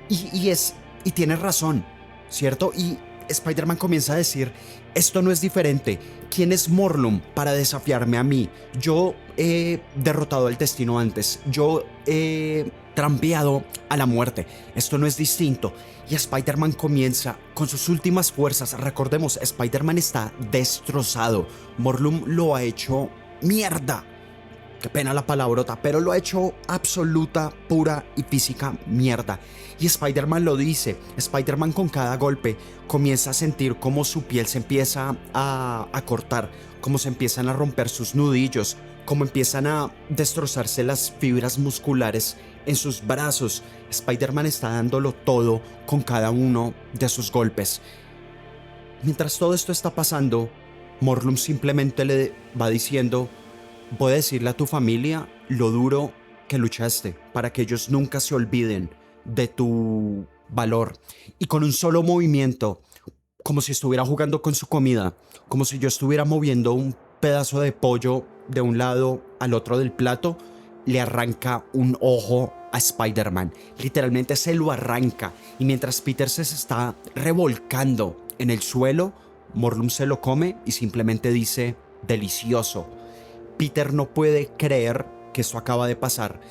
Y tiene razón, ¿cierto? Y Spider-Man comienza a decir: esto no es diferente. ¿Quién es Morlun para desafiarme a mí? Yo he derrotado al destino antes. Yo he trampeado a la muerte. Esto no es distinto. Y Spider-Man comienza con sus últimas fuerzas. Recordemos, Spider-Man está destrozado. Morlun lo ha hecho mierda. Qué pena la palabrota, pero lo ha hecho absoluta, pura y física mierda. Y Spider-Man lo dice. Spider-Man con cada golpe comienza a sentir cómo su piel se empieza a cortar, cómo se empiezan a romper sus nudillos, cómo empiezan a destrozarse las fibras musculares en sus brazos. Spider-Man está dándolo todo con cada uno de sus golpes. Mientras todo esto está pasando, Morlun simplemente le va diciendo: voy a decirle a tu familia lo duro que luchaste para que ellos nunca se olviden de tu valor. Y con un solo movimiento, como si estuviera jugando con su comida, como si yo estuviera moviendo un pedazo de pollo de un lado al otro del plato, le arranca un ojo a Spider-Man. Literalmente se lo arranca. Y mientras Peter se está revolcando en el suelo, Morlun se lo come y simplemente dice: delicioso. Peter no puede creer que eso acaba de pasar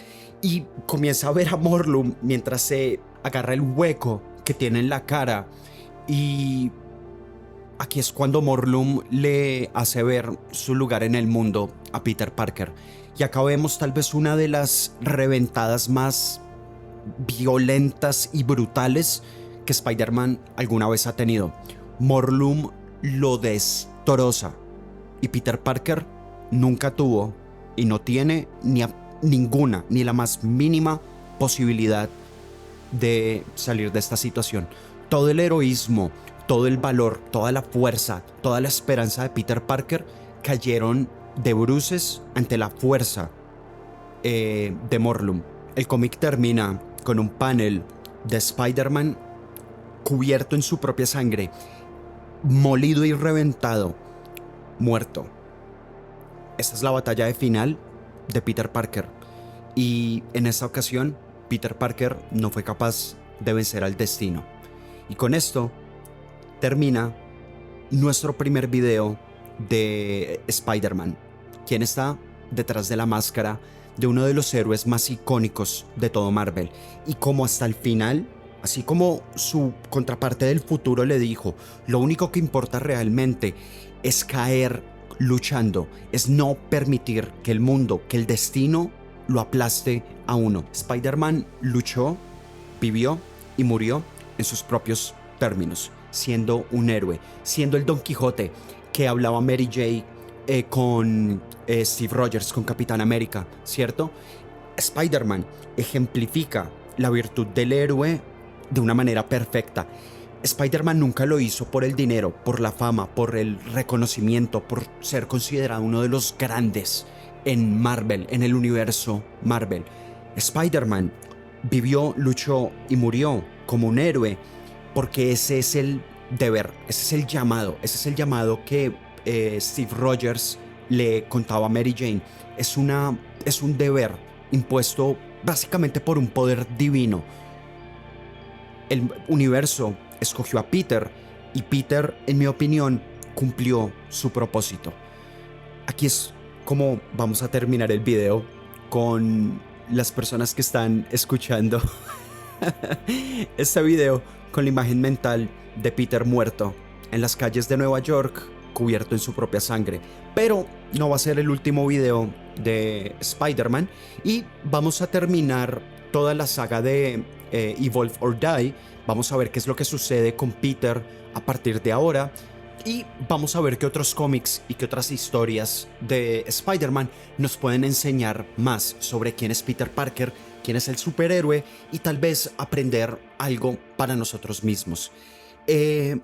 y comienza a ver a Morlun mientras se agarra el hueco que tiene en la cara. Y aquí es cuando Morlun le hace ver su lugar en el mundo a Peter Parker. Y acá vemos tal vez una de las reventadas más violentas y brutales que Spider-Man alguna vez ha tenido. Morlun lo destroza y Peter Parker nunca tuvo y no tiene ninguna, ni la más mínima posibilidad de salir de esta situación. Todo el heroísmo, todo el valor, toda la fuerza, toda la esperanza de Peter Parker cayeron de bruces ante la fuerza de Morlun. El cómic termina con un panel de Spider-Man cubierto en su propia sangre, molido y reventado, muerto. Esta es la batalla de final de Peter Parker. Y en esta ocasión, Peter Parker no fue capaz de vencer al destino. Y con esto termina nuestro primer video de Spider-Man. ¿Quién está detrás de la máscara de uno de los héroes más icónicos de todo Marvel? Y como hasta el final, así como su contraparte del futuro le dijo: lo único que importa realmente es caer luchando, es no permitir que el mundo, que el destino lo aplaste a uno. Spider-Man luchó, vivió y murió en sus propios términos, siendo un héroe, siendo el Don Quijote que hablaba Mary Jane con Steve Rogers, con Capitán América, ¿cierto? Spider-Man ejemplifica la virtud del héroe de una manera perfecta. Spider-Man nunca lo hizo por el dinero, por la fama, por el reconocimiento, por ser considerado uno de los grandes en Marvel, en el universo Marvel. Spider-Man vivió, luchó y murió como un héroe porque ese es el deber, ese es el llamado que Steve Rogers le contaba a Mary Jane, es un deber impuesto básicamente por un poder divino. El universo escogió a Peter y Peter, en mi opinión, cumplió su propósito. Aquí es como vamos a terminar el video con las personas que están escuchando este video con la imagen mental de Peter muerto en las calles de Nueva York, cubierto en su propia sangre. Pero no va a ser el último video de Spider-Man y vamos a terminar toda la saga de Evolve or Die. Vamos a ver qué es lo que sucede con Peter a partir de ahora. Y vamos a ver qué otros cómics y qué otras historias de Spider-Man nos pueden enseñar más sobre quién es Peter Parker, quién es el superhéroe y tal vez aprender algo para nosotros mismos.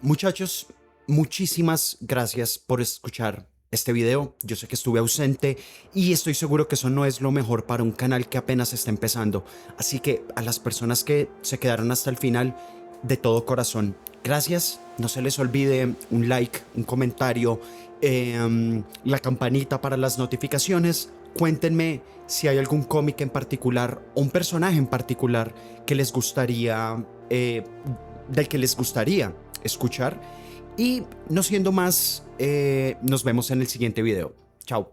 Muchachos, muchísimas gracias por escuchar este video. Yo sé que estuve ausente y estoy seguro que eso no es lo mejor para un canal que apenas está empezando. Así que a las personas que se quedaron hasta el final, de todo corazón, gracias. No se les olvide un like, un comentario, la campanita para las notificaciones. Cuéntenme si hay algún cómic en particular o un personaje en particular que les gustaría, del que les gustaría escuchar. Y no siendo más, nos vemos en el siguiente video. Chao.